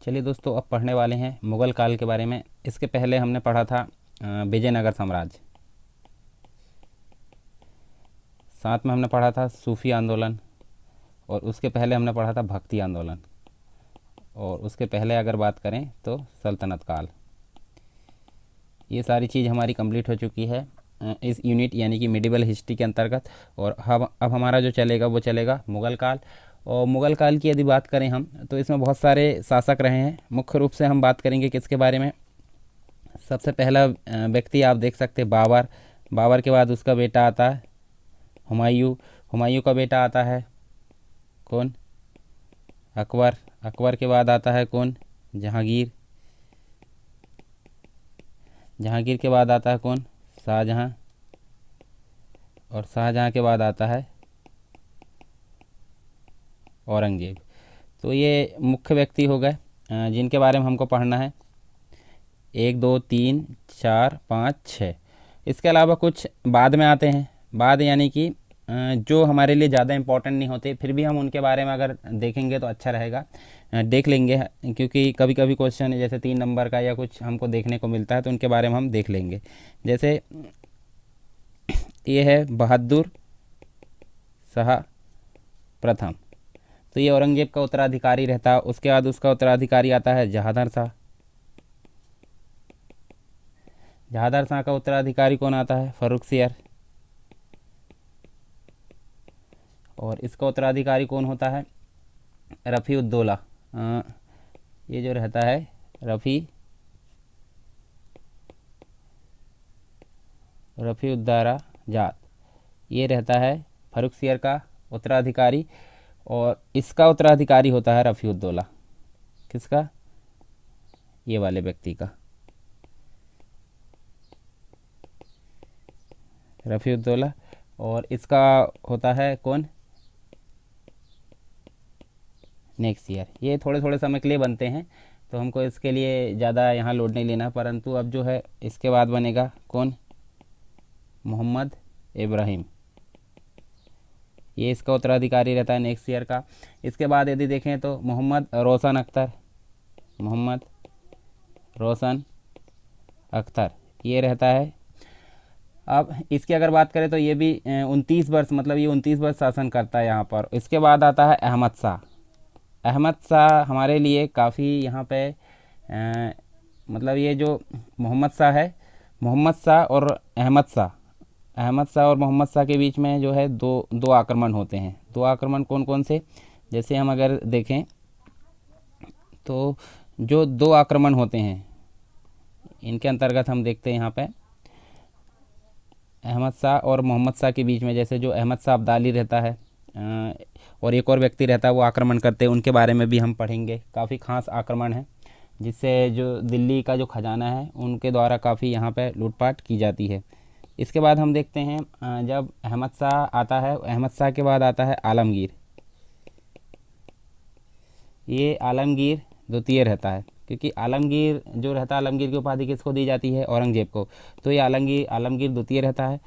चलिए दोस्तों, अब पढ़ने वाले हैं मुग़ल काल के बारे में। इसके पहले हमने पढ़ा था विजयनगर साम्राज्य, साथ में हमने पढ़ा था सूफी आंदोलन, और उसके पहले हमने पढ़ा था भक्ति आंदोलन, और उसके पहले अगर बात करें तो सल्तनत काल। ये सारी चीज़ हमारी कंप्लीट हो चुकी है इस यूनिट यानी कि मिडिवल हिस्ट्री के अंतर्गत। और अब हमारा जो चलेगा वो चलेगा मुग़ल काल। और मुग़ल काल की यदि बात करें हम, तो इसमें बहुत सारे शासक रहे हैं। मुख्य रूप से हम बात करेंगे किसके बारे में। सबसे पहला व्यक्ति आप देख सकते हैं बाबर। बाबर के बाद उसका बेटा आता है हुमायूं। हुमायूं का बेटा आता है कौन? अकबर। अकबर के बाद आता है कौन? जहांगीर। जहांगीर के बाद आता है कौन? शाहजहां। और शाहजहां के बाद आता है औरंगजेब। तो ये मुख्य व्यक्ति हो गए जिनके बारे में हमको पढ़ना है। 1 2 3 4 5 6। इसके अलावा कुछ बाद में आते हैं। बाद यानी कि जो हमारे लिए ज़्यादा इम्पोर्टेंट नहीं होते, फिर भी हम उनके बारे में अगर देखेंगे तो अच्छा रहेगा। देख लेंगे, क्योंकि कभी कभी क्वेश्चन जैसे 3 नंबर का या कुछ हमको देखने को मिलता है, तो उनके बारे में हम देख लेंगे। जैसे ये है बहादुर शाह प्रथम, तो ये औरंगजेब का उत्तराधिकारी रहता है। उसके बाद उसका उत्तराधिकारी आता है जहांदर शाह। जहांदर शाह का उत्तराधिकारी कौन आता है? फर्रुखसियर। और इसका उत्तराधिकारी कौन होता है? रफ़ी-उद-दौला। ये जो रहता है रफ़ी-उद-दौला जाट, ये रहता है फर्रुखसियर का उत्तराधिकारी। और इसका उत्तराधिकारी होता है रफ़ी-उद-दौला। किसका? ये वाले व्यक्ति का, रफ़ी-उद-दौला। और इसका होता है कौन? Next year. ये थोड़े थोड़े समय के लिए बनते हैं, तो हमको इसके लिए ज़्यादा यहाँ लोड नहीं लेना। परंतु अब जो है इसके बाद बनेगा कौन? मोहम्मद इब्राहिम। ये इसका उत्तराधिकारी रहता है नेक्स्ट ईयर का। इसके बाद यदि देखें तो मोहम्मद रोशन अख्तर। मोहम्मद रोशन अख्तर ये रहता है। अब इसकी अगर बात करें तो ये भी 29 वर्ष, मतलब ये 29 वर्ष शासन करता है यहाँ पर। इसके बाद आता है अहमद शाह। अहमद शाह हमारे लिए काफ़ी यहाँ पे मतलब ये जो मोहम्मद शाह है, मोहम्मद शाह और अहमद शाह, अहमद शाह और मोहम्मद शाह के बीच में जो है दो आक्रमण होते हैं। 2 आक्रमण कौन कौन से? जैसे हम अगर देखें तो जो 2 आक्रमण होते हैं, इनके अंतर्गत हम देखते हैं यहाँ पे अहमद शाह और मोहम्मद शाह के बीच में, जैसे जो अहमद शाह अब्दाली रहता है और एक और व्यक्ति रहता है, वो आक्रमण करते हैं। उनके बारे में भी हम पढ़ेंगे। काफ़ी खास आक्रमण है, जिससे जो दिल्ली का जो खजाना है उनके द्वारा काफ़ी यहाँ पे लूटपाट की जाती है। इसके बाद हम देखते हैं जब अहमद शाह आता है, अहमद शाह के बाद आता है आलमगीर। ये आलमगीर द्वितीय रहता है, क्योंकि आलमगीर जो रहता है, आलमगीर की उपाधि किसको दी जाती है? औरंगजेब को। तो ये आलमगीर द्वितीय रहता है।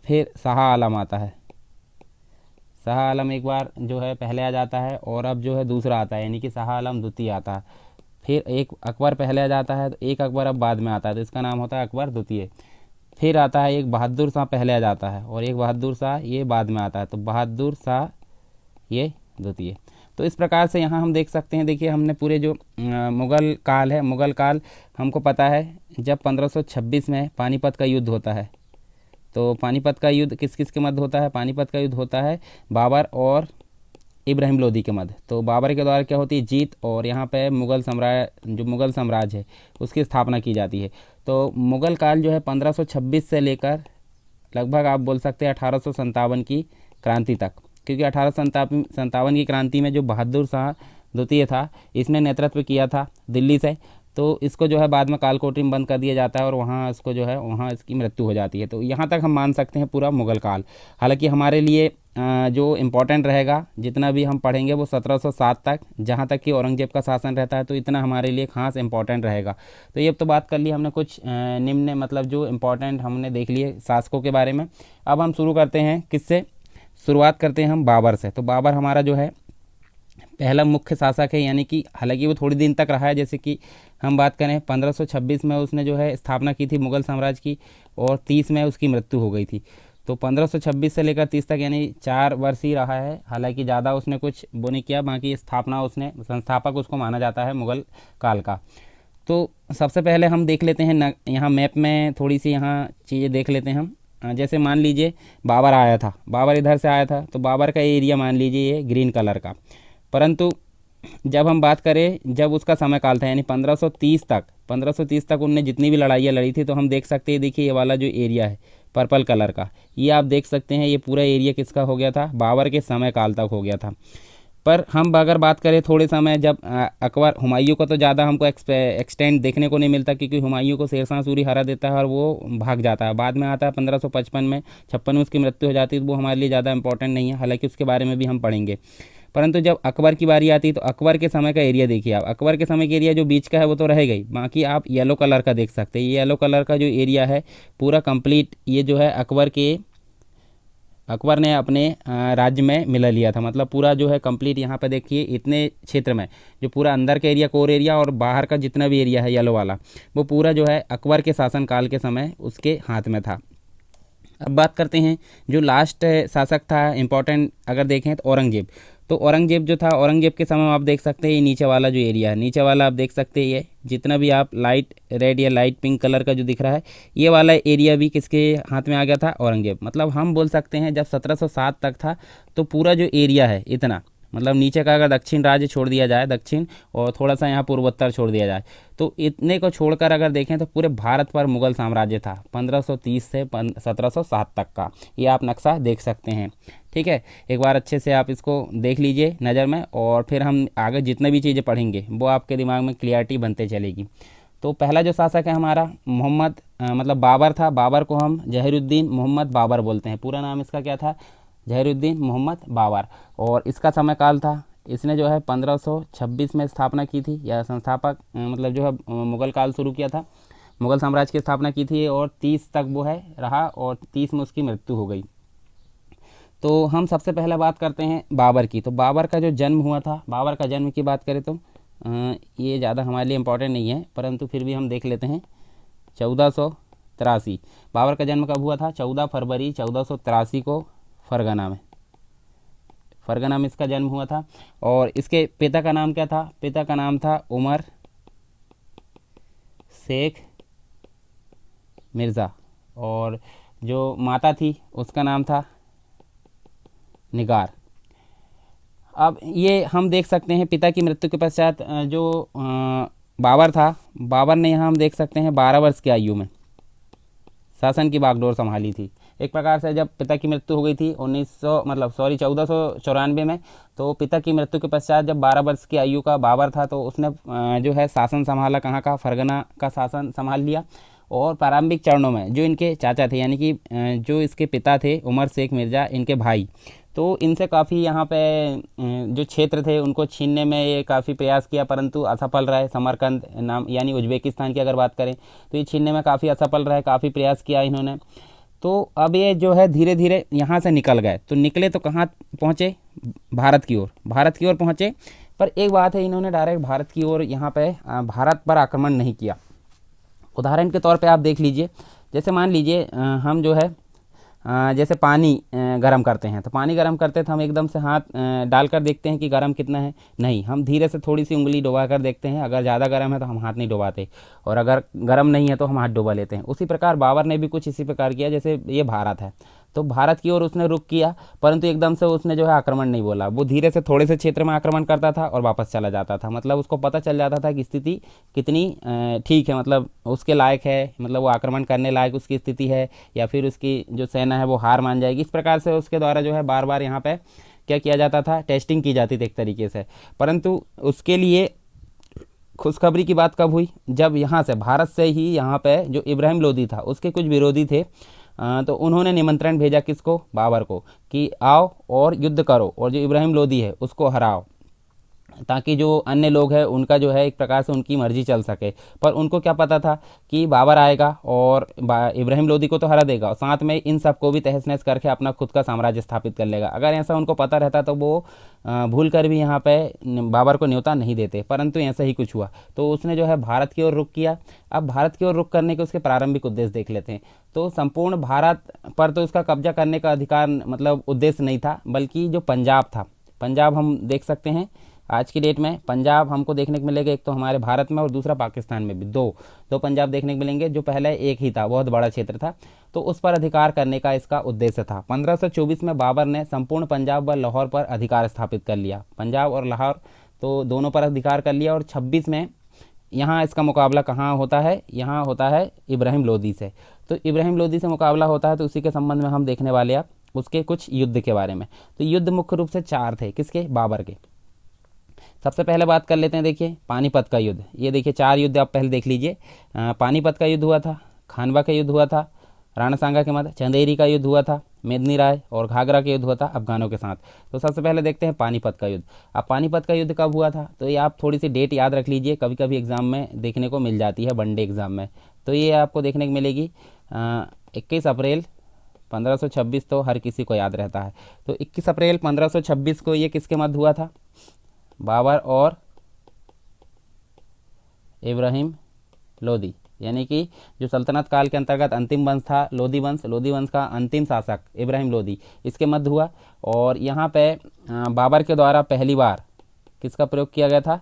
फिर शाह आलम आता है। शाह आलम एक बार जो है पहले आ जाता है, और अब जो है दूसरा आता है, यानी कि शाह आलम द्वितीय आता है। फिर एक अकबर पहले आ जाता है, तो एक अकबर अब बाद में आता है, तो इसका नाम होता है अकबर द्वितीय। फिर आता है एक बहादुर शाह पहले आ जाता है, और एक बहादुर शाह ये बाद में आता है, तो बहादुर शाह ये द्वितीय। तो इस प्रकार से यहाँ हम देख सकते हैं। देखिए, हमने पूरे जो मुग़ल काल है, मुग़ल काल हमको पता है जब 1526 में पानीपत का युद्ध होता है। तो पानीपत का युद्ध किस किस के मध्य होता है? पानीपत का युद्ध होता है बाबर और इब्राहिम लोदी के मध्य। तो बाबर के द्वारा क्या होती है? जीत, और यहाँ पे मुग़ल साम्राज्य है उसकी स्थापना की जाती है। तो मुग़ल काल जो है 1526 से लेकर लगभग आप बोल सकते हैं 1857 की क्रांति तक, क्योंकि 1857 की क्रांति में जो बहादुर शाह द्वितीय था, इसने नेतृत्व किया था दिल्ली से। तो इसको जो है बाद में कालकोठरी में बंद कर दिया जाता है, और वहाँ इसको जो है वहाँ इसकी मृत्यु हो जाती है। तो यहाँ तक हम मान सकते हैं पूरा मुग़ल काल। हालांकि हमारे लिए जो इम्पोर्टेंट रहेगा, जितना भी हम पढ़ेंगे, वो 1707 तक, जहाँ तक कि औरंगजेब का शासन रहता है। तो इतना हमारे लिए खास इम्पोर्टेंट रहेगा। तो ये तो बात कर ली हमने कुछ निम्न, मतलब जो इम्पोर्टेंट हमने देख लिए शासकों के बारे में। अब हम शुरू करते हैं किससे? शुरुआत करते हैं हम बाबर से। तो बाबर हमारा जो है पहला मुख्य शासक है, यानी कि हालांकि वो थोड़ी दिन तक रहा है। जैसे कि हम बात करें 1526 में उसने जो है स्थापना की थी मुग़ल साम्राज्य की, और 30 में उसकी मृत्यु हो गई थी। तो 1526 से लेकर 30 तक यानी 4 वर्ष ही रहा है। हालांकि ज़्यादा उसने कुछ वो नहीं किया, बाकी स्थापना उसने, संस्थापक उसको माना जाता है मुग़ल काल का। तो सबसे पहले हम देख लेते हैं न, यहाँ मैप में थोड़ी सी यहाँ चीज़ें देख लेते हैं हम। जैसे मान लीजिए बाबर आया था, बाबर इधर से आया था, तो बाबर का एरिया मान लीजिए ये ग्रीन कलर का। परंतु जब हम बात करें, जब उसका समय काल था यानी 1530 तक उनने जितनी भी लड़ाइयाँ लड़ी थी, तो हम देख सकते हैं, देखिए ये वाला जो एरिया है पर्पल कलर का, ये आप देख सकते हैं, ये पूरा एरिया किसका हो गया था, बाबर के समय काल तक हो गया था। पर हम अगर बात करें थोड़े समय जब अकबर, हुमायूं को तो ज़्यादा हमको एक्सटेंड देखने को नहीं मिलता, क्योंकि हुमायूं को शेरशाह सूरी हरा देता है और वो भाग जाता है। बाद में आता है 1555 में, 56 में उसकी मृत्यु हो जाती है, तो वो हमारे लिए ज़्यादा इंपॉर्टेंट नहीं है, हालांकि उसके बारे में भी हम पढ़ेंगे। परंतु जब अकबर की बारी आती है, तो अकबर के समय का एरिया देखिए आप, अकबर के समय का एरिया जो बीच का है वो तो रहेगा ही, बाकी आप येलो कलर का देख सकते हैं। ये येलो कलर का जो एरिया है पूरा कंप्लीट, ये जो है अकबर ने अपने राज्य में मिला लिया था। मतलब पूरा जो है कंप्लीट, यहाँ पे देखिए इतने क्षेत्र में जो पूरा अंदर का एरिया, कोर एरिया, और बाहर का जितना भी एरिया है येलो वाला, वो पूरा जो है अकबर के शासनकाल के समय उसके हाथ में था। अब बात करते हैं जो लास्ट शासक था इम्पोर्टेंट, अगर देखें तो औरंगजेब। तो औरंगजेब जो था, औरंगजेब के समय में आप देख सकते हैं ये नीचे वाला जो एरिया है, नीचे वाला आप देख सकते हैं, ये जितना भी आप लाइट रेड या लाइट पिंक कलर का जो दिख रहा है, ये वाला एरिया भी किसके हाथ में आ गया था, औरंगजेब। मतलब हम बोल सकते हैं जब 1707 तक था, तो पूरा जो एरिया है इतना, मतलब नीचे का अगर दक्षिण राज्य छोड़ दिया जाए, दक्षिण, और थोड़ा सा यहाँ पूर्वोत्तर छोड़ दिया जाए, तो इतने को छोड़कर अगर देखें तो पूरे भारत पर मुग़ल साम्राज्य था 1530 से 1707 तक का। ये आप नक्शा देख सकते हैं, ठीक है। एक बार अच्छे से आप इसको देख लीजिए नज़र में, और फिर हम आगे जितने भी चीज़ें पढ़ेंगे वो आपके दिमाग में क्लियरिटी बनते चलेगी। तो पहला जो शासक है हमारा मोहम्मद, मतलब बाबर था। बाबर को हम जहीरुद्दीन मोहम्मद बाबर बोलते हैं, पूरा नाम इसका क्या था, जहीरुद्दीन मोहम्मद बाबर। और इसका समय काल था, इसने जो है 1526 में स्थापना की थी, या संस्थापक मतलब जो है मुग़ल काल शुरू किया था, मुग़ल साम्राज्य की स्थापना की थी, और 30 तक वो है रहा, और 30 में उसकी मृत्यु हो गई। तो हम सबसे पहले बात करते हैं बाबर की। तो बाबर का जो जन्म हुआ था, बाबर का जन्म की बात करें तो ये ज़्यादा हमारे लिए इम्पोर्टेंट नहीं है, परंतु फिर भी हम देख लेते हैं। 1483 बाबर का जन्म कब हुआ था, 14 फरवरी 1483 को फरगना में इसका जन्म हुआ था। और इसके पिता का नाम क्या था, पिता का नाम था उमर शेख मिर्ज़ा, और जो माता थी उसका नाम था निगार। अब ये हम देख सकते हैं पिता की मृत्यु के पश्चात जो बाबर था, बाबर ने यहाँ हम देख सकते हैं 12 वर्ष की आयु में शासन की बागडोर संभाली थी। एक प्रकार से जब पिता की मृत्यु हो गई थी 1494 में, तो पिता की मृत्यु के पश्चात जब 12 वर्ष की आयु का बाबर था, तो उसने जो है शासन संभाला, कहाँ का, फरगना का शासन संभाल लिया। और प्रारंभिक चरणों में जो इनके चाचा थे, यानी कि जो इसके पिता थे उमर शेख मिर्ज़ा, इनके भाई, तो इनसे काफ़ी यहाँ पे जो क्षेत्र थे उनको छीनने में ये काफ़ी प्रयास किया, परंतु असफल रहे। समरकंद नाम, यानी उज्बेकिस्तान की अगर बात करें, तो ये छीनने में काफ़ी असफल रहे, काफ़ी प्रयास किया इन्होंने। तो अब ये जो है धीरे धीरे यहाँ से निकल गए, तो निकले तो कहाँ पहुँचे, भारत की ओर पहुँचे। पर एक बात है, इन्होंने डायरेक्ट भारत की ओर यहाँ पे भारत पर आक्रमण नहीं किया। उदाहरण के तौर पे आप देख लीजिए, जैसे मान लीजिए हम जो है जैसे पानी गर्म करते हैं, तो पानी गर्म करते तो हम एकदम से हाथ डालकर देखते हैं कि गर्म कितना है, नहीं, हम धीरे से थोड़ी सी उंगली डुबा कर देखते हैं। अगर ज़्यादा गर्म है तो हम हाथ नहीं डुबाते, और अगर गर्म नहीं है तो हम हाथ डुबा लेते हैं। उसी प्रकार बाबर ने भी कुछ इसी प्रकार किया। जैसे ये भारत है, तो भारत की ओर उसने रुख किया, परंतु एकदम से उसने जो है आक्रमण नहीं बोला, वो धीरे से थोड़े से क्षेत्र में आक्रमण करता था और वापस चला जाता था। मतलब उसको पता चल जाता था कि स्थिति कितनी ठीक है, मतलब उसके लायक है, मतलब वो आक्रमण करने लायक उसकी स्थिति है, या फिर उसकी जो सेना है वो हार मान जाएगी। इस प्रकार से उसके द्वारा जो है बार बार यहाँ पे क्या किया जाता था, टेस्टिंग की जाती थी एक तरीके से। परंतु उसके लिए खुशखबरी की बात कब हुई, जब यहाँ से भारत से ही यहाँ पे जो इब्राहिम लोदी था उसके कुछ विरोधी थे, तो उन्होंने निमंत्रण भेजा किसको, बाबर को, कि आओ और युद्ध करो और जो इब्राहिम लोदी है उसको हराओ। ताकि जो अन्य लोग हैं उनका जो है एक प्रकार से उनकी मर्जी चल सके। पर उनको क्या पता था कि बाबर आएगा और इब्राहिम लोदी को तो हरा देगा और साथ में इन सबको भी तहस नहस करके अपना खुद का साम्राज्य स्थापित कर लेगा। अगर ऐसा उनको पता रहता तो वो भूल कर भी यहाँ पे बाबर को न्योता नहीं देते, परंतु ऐसा ही कुछ हुआ। तो उसने जो है भारत की ओर रुख किया। अब भारत की ओर रुख करने के उसके प्रारंभिक उद्देश्य देख लेते हैं। तो संपूर्ण भारत पर तो उसका कब्जा करने का अधिकार मतलब उद्देश्य नहीं था, बल्कि जो पंजाब था, पंजाब हम देख सकते हैं आज की डेट में पंजाब हमको देखने को मिलेगा, एक तो हमारे भारत में और दूसरा पाकिस्तान में भी। दो दो पंजाब देखने को मिलेंगे, जो पहले एक ही था, बहुत बड़ा क्षेत्र था। तो उस पर अधिकार करने का इसका उद्देश्य था। 1524 में बाबर ने संपूर्ण पंजाब व लाहौर पर अधिकार स्थापित कर लिया। पंजाब और लाहौर तो दोनों पर अधिकार कर लिया। और 26 में यहाँ इसका मुकाबला कहाँ होता है, यहाँ होता है इब्राहिम लोदी से। तो इब्राहिम लोदी से मुकाबला होता है, तो उसी के संबंध में हम देखने वाले हैं उसके कुछ युद्ध के बारे में। तो युद्ध मुख्य रूप से 4 थे, किसके? बाबर के। सबसे पहले बात कर लेते हैं, देखिए पानीपत का युद्ध। ये देखिए 4 युद्ध आप पहले देख लीजिए। पानीपत का युद्ध हुआ था, खानवा का युद्ध हुआ था, राणा सांगा के मध्य चंदेरी का युद्ध हुआ था, मेदनी राय और घाघरा का युद्ध हुआ था अफगानों के साथ। तो सबसे पहले देखते हैं पानीपत का युद्ध। अब पानीपत का युद्ध कब हुआ था, तो ये आप थोड़ी सी डेट याद रख लीजिए, कभी कभी एग्जाम में देखने को मिल जाती है, वनडे एग्जाम में। तो ये आपको देखने को मिलेगी 21 अप्रैल 1526, तो हर किसी को याद रहता है। तो 21 अप्रैल 1526 को ये किसके मध्य हुआ था? बाबर और इब्राहिम लोदी, यानी कि जो सल्तनत काल के अंतर्गत अंतिम वंश था लोदी वंश, लोदी वंश का अंतिम शासक इब्राहिम लोदी, इसके मध्य हुआ। और यहाँ पे बाबर के द्वारा पहली बार किसका प्रयोग किया गया था?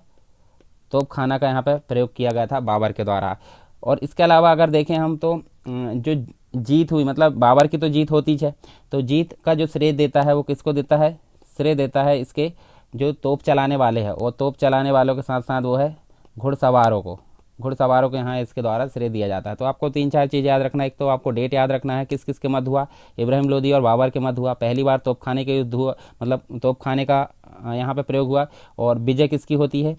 तोप खाना का यहाँ पे प्रयोग किया गया था बाबर के द्वारा। और इसके अलावा अगर देखें हम तो जो जीत हुई, मतलब बाबर की तो जीत होती है, तो जीत का जो श्रेय देता है वो किसको देता है? श्रेय देता है इसके जो तोप चलाने वाले हैं, और तोप चलाने वालों के साथ साथ वो है घुड़सवारों को, घुड़सवारों को यहाँ इसके द्वारा श्रेय दिया जाता है। तो आपको 3-4 चीज़ याद रखना है। एक तो आपको डेट याद रखना है, किस किस के मध्य हुआ? इब्राहिम लोदी और बाबर के मध्य हुआ। पहली बार तोपखाने के युद्ध हुआ, मतलब तोपखाने का यहाँ पे प्रयोग हुआ। और विजय किसकी होती है?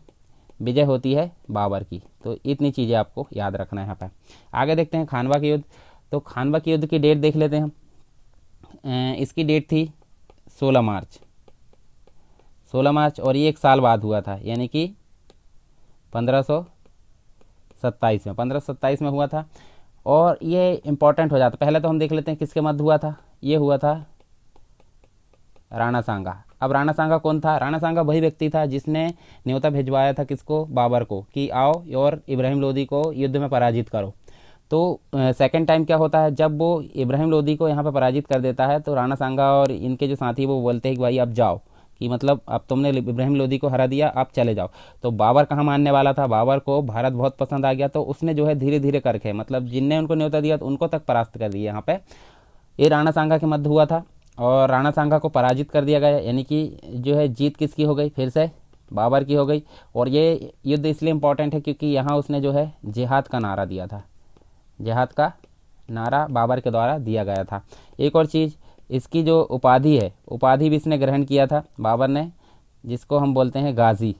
विजय होती है बाबर की। तो इतनी चीज़ें आपको याद रखना है यहाँ पर। आगे देखते हैं खानवा के युद्ध। तो खानवा के युद्ध की डेट देख लेते हैं हम। इसकी डेट थी 16 मार्च, 16 मार्च, और ये 1 साल बाद हुआ था, यानी कि 1527 में, 1527 में हुआ था। और ये इम्पोर्टेंट हो जाता। पहले तो हम देख लेते हैं किसके मध्य हुआ था। ये हुआ था राणा सांगा। अब राणा सांगा कौन था? राणा सांगा वही व्यक्ति था जिसने न्योता भिजवाया था किसको? बाबर को, कि आओ और इब्राहिम लोदी को युद्ध में पराजित करो। तो सेकंड टाइम क्या होता है, जब वो इब्राहिम लोदी को यहाँ पर पराजित कर देता है, तो राणा सांगा और इनके जो साथी वो बोलते हैं कि भाई अब जाओ, कि मतलब अब तुमने इब्राहिम लोदी को हरा दिया, आप चले जाओ। तो बाबर कहाँ मानने वाला था? बाबर को भारत बहुत पसंद आ गया, तो उसने जो है धीरे धीरे करके, मतलब जिनने उनको न्योता दिया तो उनको तक परास्त कर दिया। यहाँ पे ये राणा सांगा के मध्य हुआ था और राणा सांगा को पराजित कर दिया गया, यानी कि जो है जीत किसकी हो गई? फिर से बाबर की हो गई। और ये युद्ध इसलिए इम्पोर्टेंट है क्योंकि यहाँ उसने जो है जिहाद का नारा दिया था, जिहाद का नारा बाबर के द्वारा दिया गया था। एक और चीज़, इसकी जो उपाधि है, उपाधि भी इसने ग्रहण किया था बाबर ने, जिसको हम बोलते हैं गाजी।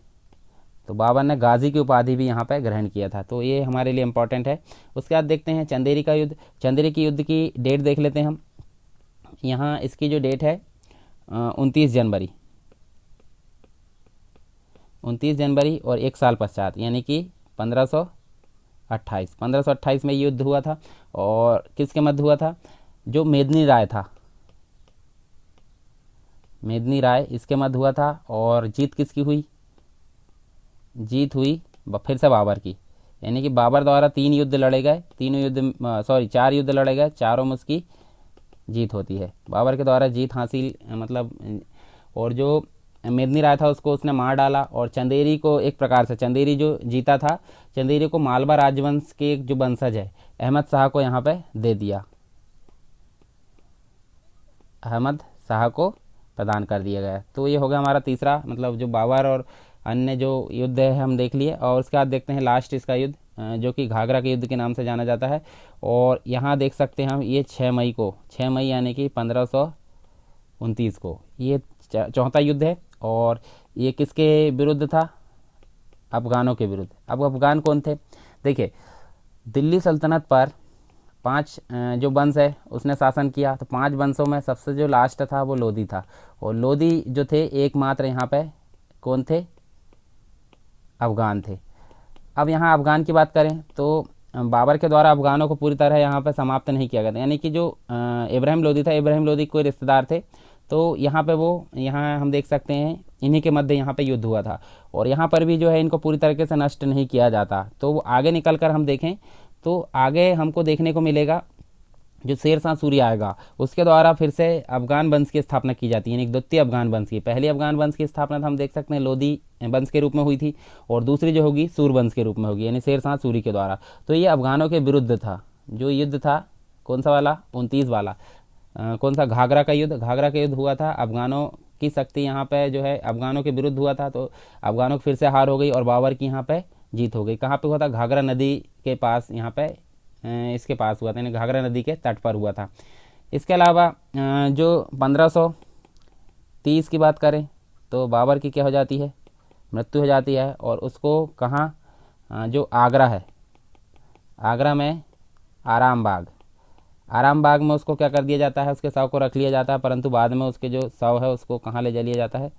तो बाबर ने गाजी की उपाधि भी यहाँ पर ग्रहण किया था। तो ये हमारे लिए इम्पोर्टेंट है। उसके बाद देखते हैं चंदेरी का युद्ध। चंदेरी की युद्ध की डेट देख लेते हैं हम। यहाँ इसकी जो डेट है 29 जनवरी, 29 जनवरी और 1 साल पश्चात, यानी कि 1528 में युद्ध हुआ था। और किसके मध्य हुआ था? जो मेदनी राय था, मेदनी राय, इसके मध्य हुआ था। और जीत किसकी हुई? जीत हुई फिर से बाबर की, यानी कि बाबर द्वारा 3 युद्ध लड़े गए, 4 युद्ध लड़े गए, चारों में उसकी जीत होती है। बाबर के द्वारा जीत हासिल, मतलब, और जो मेदनी राय था उसको उसने मार डाला। और चंदेरी को एक प्रकार से, चंदेरी जो जीता था, चंदेरी को मालवा राजवंश के एक जो वंशज है अहमद शाह को यहाँ पे दे दिया, अहमद शाह को प्रदान कर दिया गया। तो ये हो गया हमारा तीसरा, मतलब जो बाबर और अन्य जो युद्ध है हम देख लिए। और उसके बाद देखते हैं लास्ट इसका युद्ध, जो कि घाघरा के युद्ध के नाम से जाना जाता है। और यहाँ देख सकते हैं हम, ये 6 मई को, 6 मई यानी कि 1529 को ये चौथा युद्ध है। और ये किसके विरुद्ध था? अफगानों के विरुद्ध। अब अफगान कौन थे? देखिए, दिल्ली सल्तनत पर 5 जो वंश है उसने शासन किया। तो 5 वंशों में सबसे जो लास्ट था वो लोदी था। और लोदी जो थे एकमात्र यहाँ पे कौन थे? अफ़गान थे। अब यहाँ अफ़गान की बात करें तो बाबर के द्वारा अफ़गानों को पूरी तरह यहाँ पर समाप्त नहीं किया गया था, यानी कि जो इब्राहिम लोदी था, इब्राहिम लोदी कोई रिश्तेदार थे, तो यहाँ पे वो, यहाँ हम देख सकते हैं इन्हीं के मध्य यहाँ पे युद्ध हुआ था, और यहाँ पर भी जो है इनको पूरी तरीके से नष्ट नहीं किया जाता। तो आगे निकल कर हम देखें तो आगे हमको देखने को मिलेगा जो शेर शाह सूरी आएगा उसके द्वारा फिर से अफगान वंश की स्थापना की जाती है, यानी द्वितीय अफगान वंश की। पहली अफगान वंश की स्थापना तो हम देख सकते हैं लोधी वंश के रूप में हुई थी, और दूसरी जो होगी सूर वंश के रूप में होगी, यानी शेर शाह सूरी के द्वारा। तो ये अफगानों के विरुद्ध था जो युद्ध था, कौन सा वाला, 29 वाला, कौन सा, घाघरा का युद्ध। घाघरा का युद्ध हुआ था, अफगानों की शक्ति यहाँ पे जो है अफगानों के विरुद्ध हुआ था, तो अफगानों को फिर से हार हो गई और बाबर की यहाँ पे जीत हो गई। कहाँ पे हुआ था, घाघरा नदी के पास, यहाँ पे इसके पास हुआ था, यानी घाघरा नदी के तट पर हुआ था। इसके अलावा जो 1530 की बात करें तो बाबर की क्या हो जाती है, मृत्यु हो जाती है, और उसको कहाँ, जो आगरा है, आगरा में आराम बाग, आराम बाग में उसको क्या कर दिया जाता है, उसके शव को रख लिया जाता है, परंतु बाद में उसके जो शव है उसको कहाँ ले जा लिया जाता है,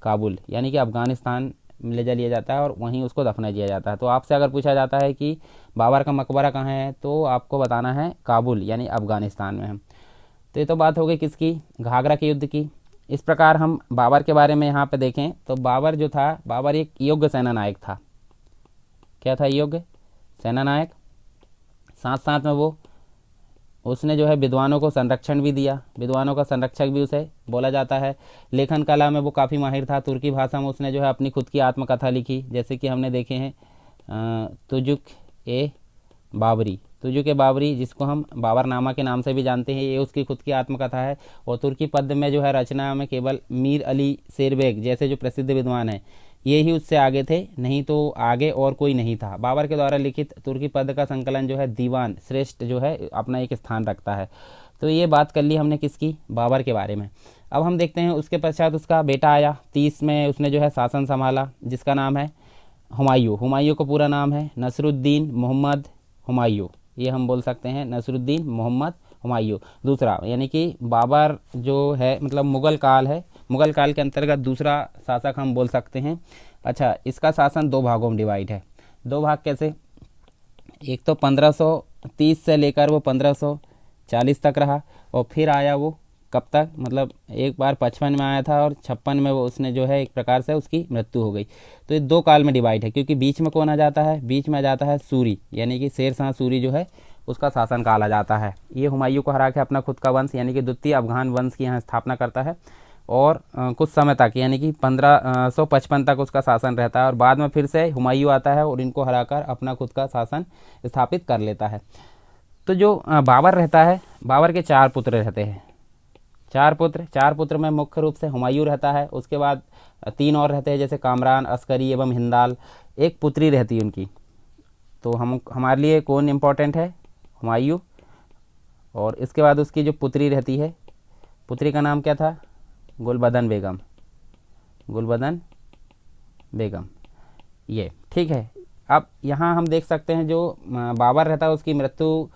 काबुल, यानी कि अफ़गानिस्तान ले जा लिया जाता है और वहीं उसको दफना दिया जाता है। तो आपसे अगर पूछा जाता है कि बाबर का मकबरा कहाँ है, तो आपको बताना है काबुल, यानी अफ़गानिस्तान में है। तो ये तो बात हो गई किसकी, घाघरा के युद्ध की। इस प्रकार हम बाबर के बारे में यहाँ पे देखें तो बाबर जो था, बाबर एक योग्य सेना नायक था। क्या था, योग्य सेना नायक। साथ साथ में उसने जो है विद्वानों को संरक्षण भी दिया, विद्वानों का संरक्षक भी उसे बोला जाता है। लेखन कला में वो काफ़ी माहिर था, तुर्की भाषा में उसने जो है अपनी खुद की आत्मकथा लिखी, जैसे कि हमने देखे हैं तुजुक ए बाबरी, तुजुक ए बाबरी, जिसको हम बाबरनामा के नाम से भी जानते हैं, ये उसकी खुद की आत्मकथा है। और तुर्की पद्य में जो है रचना में केवल मीर अली शेरबेग जैसे जो प्रसिद्ध विद्वान हैं ये ही उससे आगे थे, नहीं तो आगे और कोई नहीं था। बाबर के द्वारा लिखित तुर्की पद्य का संकलन जो है दीवान श्रेष्ठ जो है अपना एक स्थान रखता है। तो ये बात कर ली हमने किसकी, बाबर के बारे में। अब हम देखते हैं उसके पश्चात उसका बेटा आया, 30 में उसने जो है शासन संभाला, जिसका नाम है हुमायूं। हुमायूं का पूरा नाम है नसरुद्दीन मोहम्मद हुमायूं, ये हम बोल सकते हैं नसरुद्दीन मोहम्मद हुमायूं। दूसरा, यानी कि बाबर जो है मतलब मुग़ल काल है, मुग़ल काल के अंतर्गत दूसरा शासक हम बोल सकते हैं। अच्छा, इसका शासन 2 भागों में डिवाइड है। 2 भाग कैसे, एक तो 1530 से लेकर वो 1540 तक रहा, और फिर आया वो कब तक, मतलब एक बार 55 में आया था और 56 में वो उसने जो है एक प्रकार से उसकी मृत्यु हो गई। तो ये 2 काल में डिवाइड है, क्योंकि बीच में कौन आ जाता है, बीच में आ जाता है सूरी, यानी कि शेर शाह सूरी जो है उसका शासन काल आ जाता है। ये हुमायूं को हरा के अपना खुद का वंश यानी कि द्वितीय अफगान वंश की यहाँ स्थापना करता है, और कुछ समय तक यानी कि 1555 तक उसका शासन रहता है, और बाद में फिर से हुमायूं आता है और इनको हराकर अपना खुद का शासन स्थापित कर लेता है। तो जो बाबर रहता है, बाबर के 4 पुत्र रहते हैं, 4 पुत्र में मुख्य रूप से हुमायूं रहता है, उसके बाद 3 और रहते हैं जैसे कामरान, अस्करी एवं हिंदाल। एक पुत्री रहती है उनकी, तो हमारे लिए कौन इम्पोर्टेंट है, हुमायूं। और इसके बाद उसकी जो पुत्री रहती है, पुत्री का नाम क्या था, गुलबदन बेगम, गुलबदन बेगम, ये ठीक है। अब यहाँ हम देख सकते हैं जो बाबर रहता है उसकी मृत्यु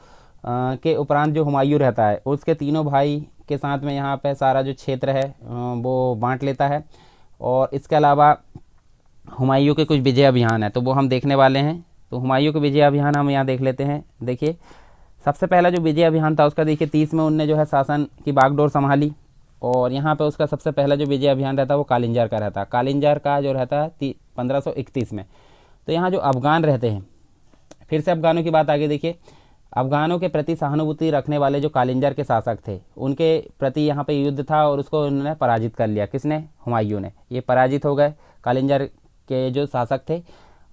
के उपरांत जो हुमायूं रहता है उसके तीनों भाई के साथ में यहाँ पे सारा जो क्षेत्र है वो बांट लेता है। और इसके अलावा हुमायूं के कुछ विजय अभियान है तो वो हम देखने वाले हैं। तो हुमायूं के विजय अभियान हम यहाँ देख लेते हैं। देखिए, सबसे पहला जो विजय अभियान था उसका देखिए 30 में उनने जो है शासन की बागडोर संभाली, और यहाँ पे उसका सबसे पहला जो विजय अभियान रहता है वो कालिंजर का रहता है। कालिंजर का जो रहता है 1531 में। तो यहाँ जो अफगान रहते हैं, फिर से अफगानों की बात आगे देखिए, अफगानों के प्रति सहानुभूति रखने वाले जो कालिंजर के शासक थे उनके प्रति यहाँ पे युद्ध था और उसको उन्होंने पराजित कर लिया। किसने, हुमायूं ने। ये पराजित हो गए कालिंजर के जो शासक थे,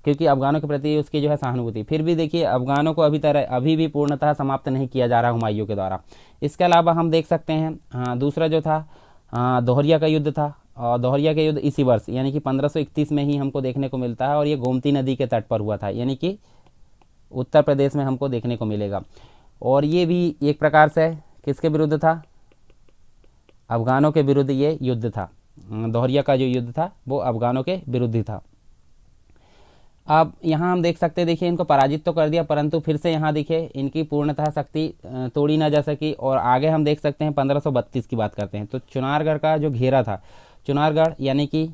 क्योंकि अफगानों के प्रति उसकी जो है सहानुभूति। फिर भी देखिए अफगानों को अभी भी पूर्णतः समाप्त नहीं किया जा रहा हुमायूं के द्वारा। इसके अलावा हम देख सकते हैं दूसरा जो था दोहरिया का युद्ध था, और दोहरिया का युद्ध इसी वर्ष यानी कि 1531 में ही हमको देखने को मिलता है, और ये गोमती नदी के तट पर हुआ था, यानी कि उत्तर प्रदेश में हमको देखने को मिलेगा। और ये भी एक प्रकार से किसके विरुद्ध था, अफगानों के विरुद्ध ये युद्ध था। दोहरिया का जो युद्ध था वो अफगानों के विरुद्ध ही था। अब यहाँ हम देख सकते हैं, देखिए इनको पराजित तो कर दिया, परंतु फिर से यहाँ देखिए इनकी पूर्णतः शक्ति तोड़ी ना जा सकी। और आगे हम देख सकते हैं 1532 की बात करते हैं तो चुनारगढ़ का जो घेरा था, चुनारगढ़ यानी कि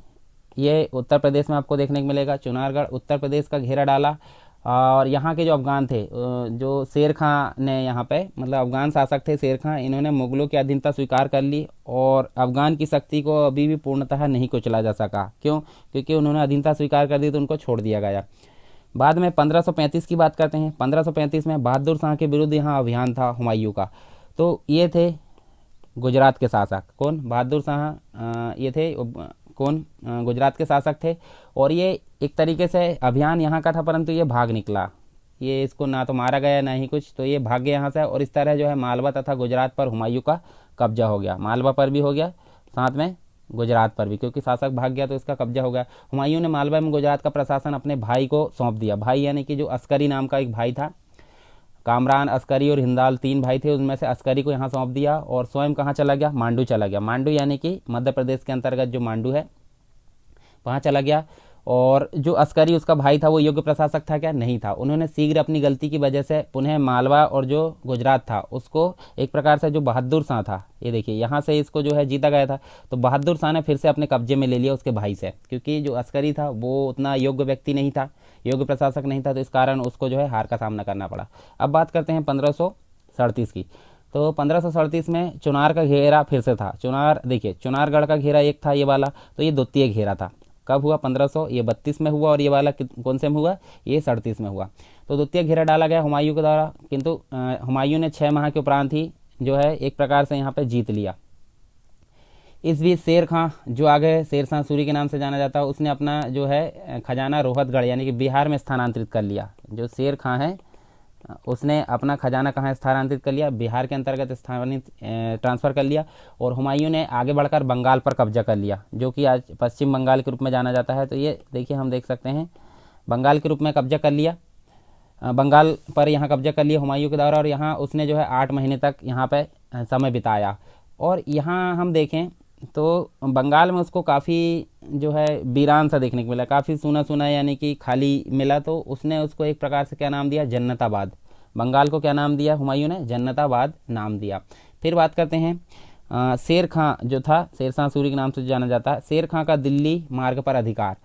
ये उत्तर प्रदेश में आपको देखने को मिलेगा। चुनारगढ़ उत्तर प्रदेश का घेरा डाला और यहाँ के जो अफ़गान थे, जो शेर खां ने यहाँ पे, मतलब अफ़गान शासक थे शेर खां, इन्होंने मुग़लों की अधीनता स्वीकार कर ली और अफ़गान की शक्ति को अभी भी पूर्णतः नहीं कुचला जा सका। क्यों? क्योंकि उन्होंने अधीनता स्वीकार कर दी तो उनको छोड़ दिया गया। बाद में 1535 की बात करते हैं। 1535 में बहादुर शाह के विरुद्ध यहाँ अभियान था हुमायूं का। तो ये थे गुजरात के शासक। कौन? बहादुर शाह ये थे कौन? गुजरात के शासक थे। और ये एक तरीके से अभियान यहाँ का था, परंतु ये भाग निकला। ये इसको ना तो मारा गया ना ही कुछ, तो ये भाग गया यहाँ से। और इस तरह जो है मालवा तथा गुजरात पर हुमायूं का कब्जा हो गया। मालवा पर भी हो गया, साथ में गुजरात पर भी, क्योंकि शासक भाग गया तो इसका कब्जा हो गया। हुमायूं ने मालवा में गुजरात का प्रशासन अपने भाई को सौंप दिया। भाई यानी कि जो अस्करी नाम का एक भाई था, कामरान, अस्करी और हिंदाल 3 भाई थे, उनमें से अस्करी को यहाँ सौंप दिया और स्वयं कहाँ चला गया? मांडू चला गया। मांडू यानी कि मध्य प्रदेश के अंतर्गत जो मांडू है वहाँ चला गया। और जो अस्करी उसका भाई था वो योग्य प्रशासक था क्या? नहीं था। उन्होंने शीघ्र अपनी गलती की वजह से पुनः मालवा और जो गुजरात था उसको एक प्रकार से, जो बहादुर शाह था, ये देखिए यहाँ से इसको जो है जीता गया था, तो बहादुर शाह ने फिर से अपने कब्जे में ले लिया उसके भाई से, क्योंकि जो अस्करी था वो उतना योग्य व्यक्ति नहीं था, योग्य प्रशासक नहीं था, तो इस कारण उसको जो है हार का सामना करना पड़ा। अब बात करते हैं 1537 की। तो 1537 में चुनार का घेरा फिर से था। चुनार, देखिए चुनारगढ़ का घेरा एक था ये वाला, तो ये द्वितीय घेरा था। कब हुआ? 1532 में हुआ। और ये वाला कौन से में हुआ? ये 37 में हुआ। तो द्वितीय घेरा डाला गया हुमायूं के द्वारा, किंतु हुमायूं ने 6 माह के उपरांत ही जो है एक प्रकार से यहाँ पे जीत लिया। इस बीच शेर खां, जो आगे शेर शाह सूरी के नाम से जाना जाता है, उसने अपना जो है खजाना रोहतगढ़ यानी कि बिहार में स्थानांतरित कर लिया। जो शेर खां है उसने अपना खजाना कहाँ स्थानांतरित कर लिया? बिहार के अंतर्गत ट्रांसफ़र कर लिया। और हुमायूं ने आगे बढ़कर बंगाल पर कब्जा कर लिया, जो कि आज पश्चिम बंगाल के रूप में जाना जाता है। तो ये देखिए हम देख सकते हैं, बंगाल के रूप में कब्जा कर लिया, बंगाल पर यहाँ कब्जा कर लिया हुमायूं के द्वारा। और यहाँ उसने जो है 8 महीने तक यहाँ पे समय बिताया। और यहाँ हम देखें तो बंगाल में उसको काफ़ी जो है वीरान सा देखने को मिला, काफ़ी सूना सूना यानी कि खाली मिला। तो उसने उसको एक प्रकार से क्या नाम दिया? जन्नताबाद। बंगाल को क्या नाम दिया हुमायूं ने? जन्नताबाद नाम दिया। फिर बात करते हैं शेर खां जो था, शेर शाह सूरी के नाम से जाना जाता है। शेर खां का दिल्ली मार्ग पर अधिकार।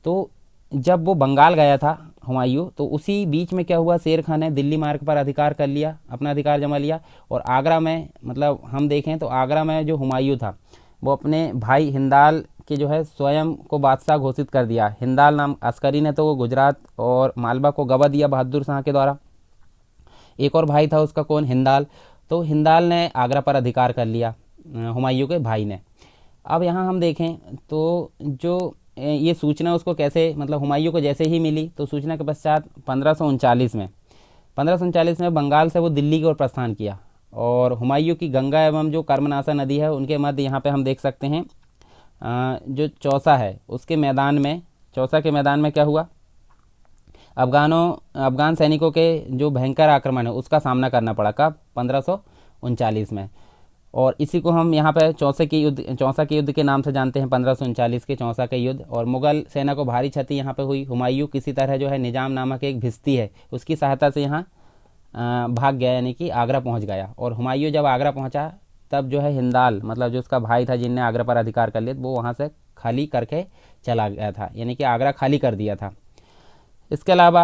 तो जब वो बंगाल गया था हुमायूं, तो उसी बीच में क्या हुआ? शेर खां ने दिल्ली मार्ग पर अधिकार कर लिया, अपना अधिकार जमा लिया। और आगरा में, मतलब हम देखें तो आगरा में जो हुमायूं था वो अपने भाई हिंदाल के जो है स्वयं को बादशाह घोषित कर दिया। हिंदाल नाम अस्करी ने तो वो गुजरात और मालवा को गवा दिया बहादुर शाह के द्वारा। एक और भाई था उसका, कौन? हिंदाल। तो हिंदाल ने आगरा पर अधिकार कर लिया हुमायूं के भाई ने। अब यहाँ हम देखें तो जो ये सूचना उसको कैसे, मतलब हुमायूं को जैसे ही मिली, तो सूचना के पश्चात 1539 में बंगाल से वो दिल्ली की ओर प्रस्थान किया। और हुमायूं की गंगा एवं जो कर्मनाशा नदी है उनके मध्य यहाँ पे हम देख सकते हैं जो चौसा है उसके मैदान में, चौसा के मैदान में क्या हुआ? अफगान सैनिकों के जो भयंकर आक्रमण है उसका सामना करना पड़ा। कब? 1539 में। और इसी को हम यहाँ पर चौसा के युद्ध के नाम से जानते हैं, 1539 के चौसा के युद्ध। और मुगल सेना को भारी क्षति यहाँ पे हुई। हुमायूं किसी तरह जो है निजाम नामक एक भिस्ती है उसकी सहायता से यहाँ भाग गया, यानी कि आगरा पहुँच गया। और हुमायूं जब आगरा पहुँचा तब जो है हिंदाल, मतलब जो उसका भाई था जिनने आगरा पर अधिकार कर लिया, वो वहाँ से खाली करके चला गया था, यानी कि आगरा खाली कर दिया था। इसके अलावा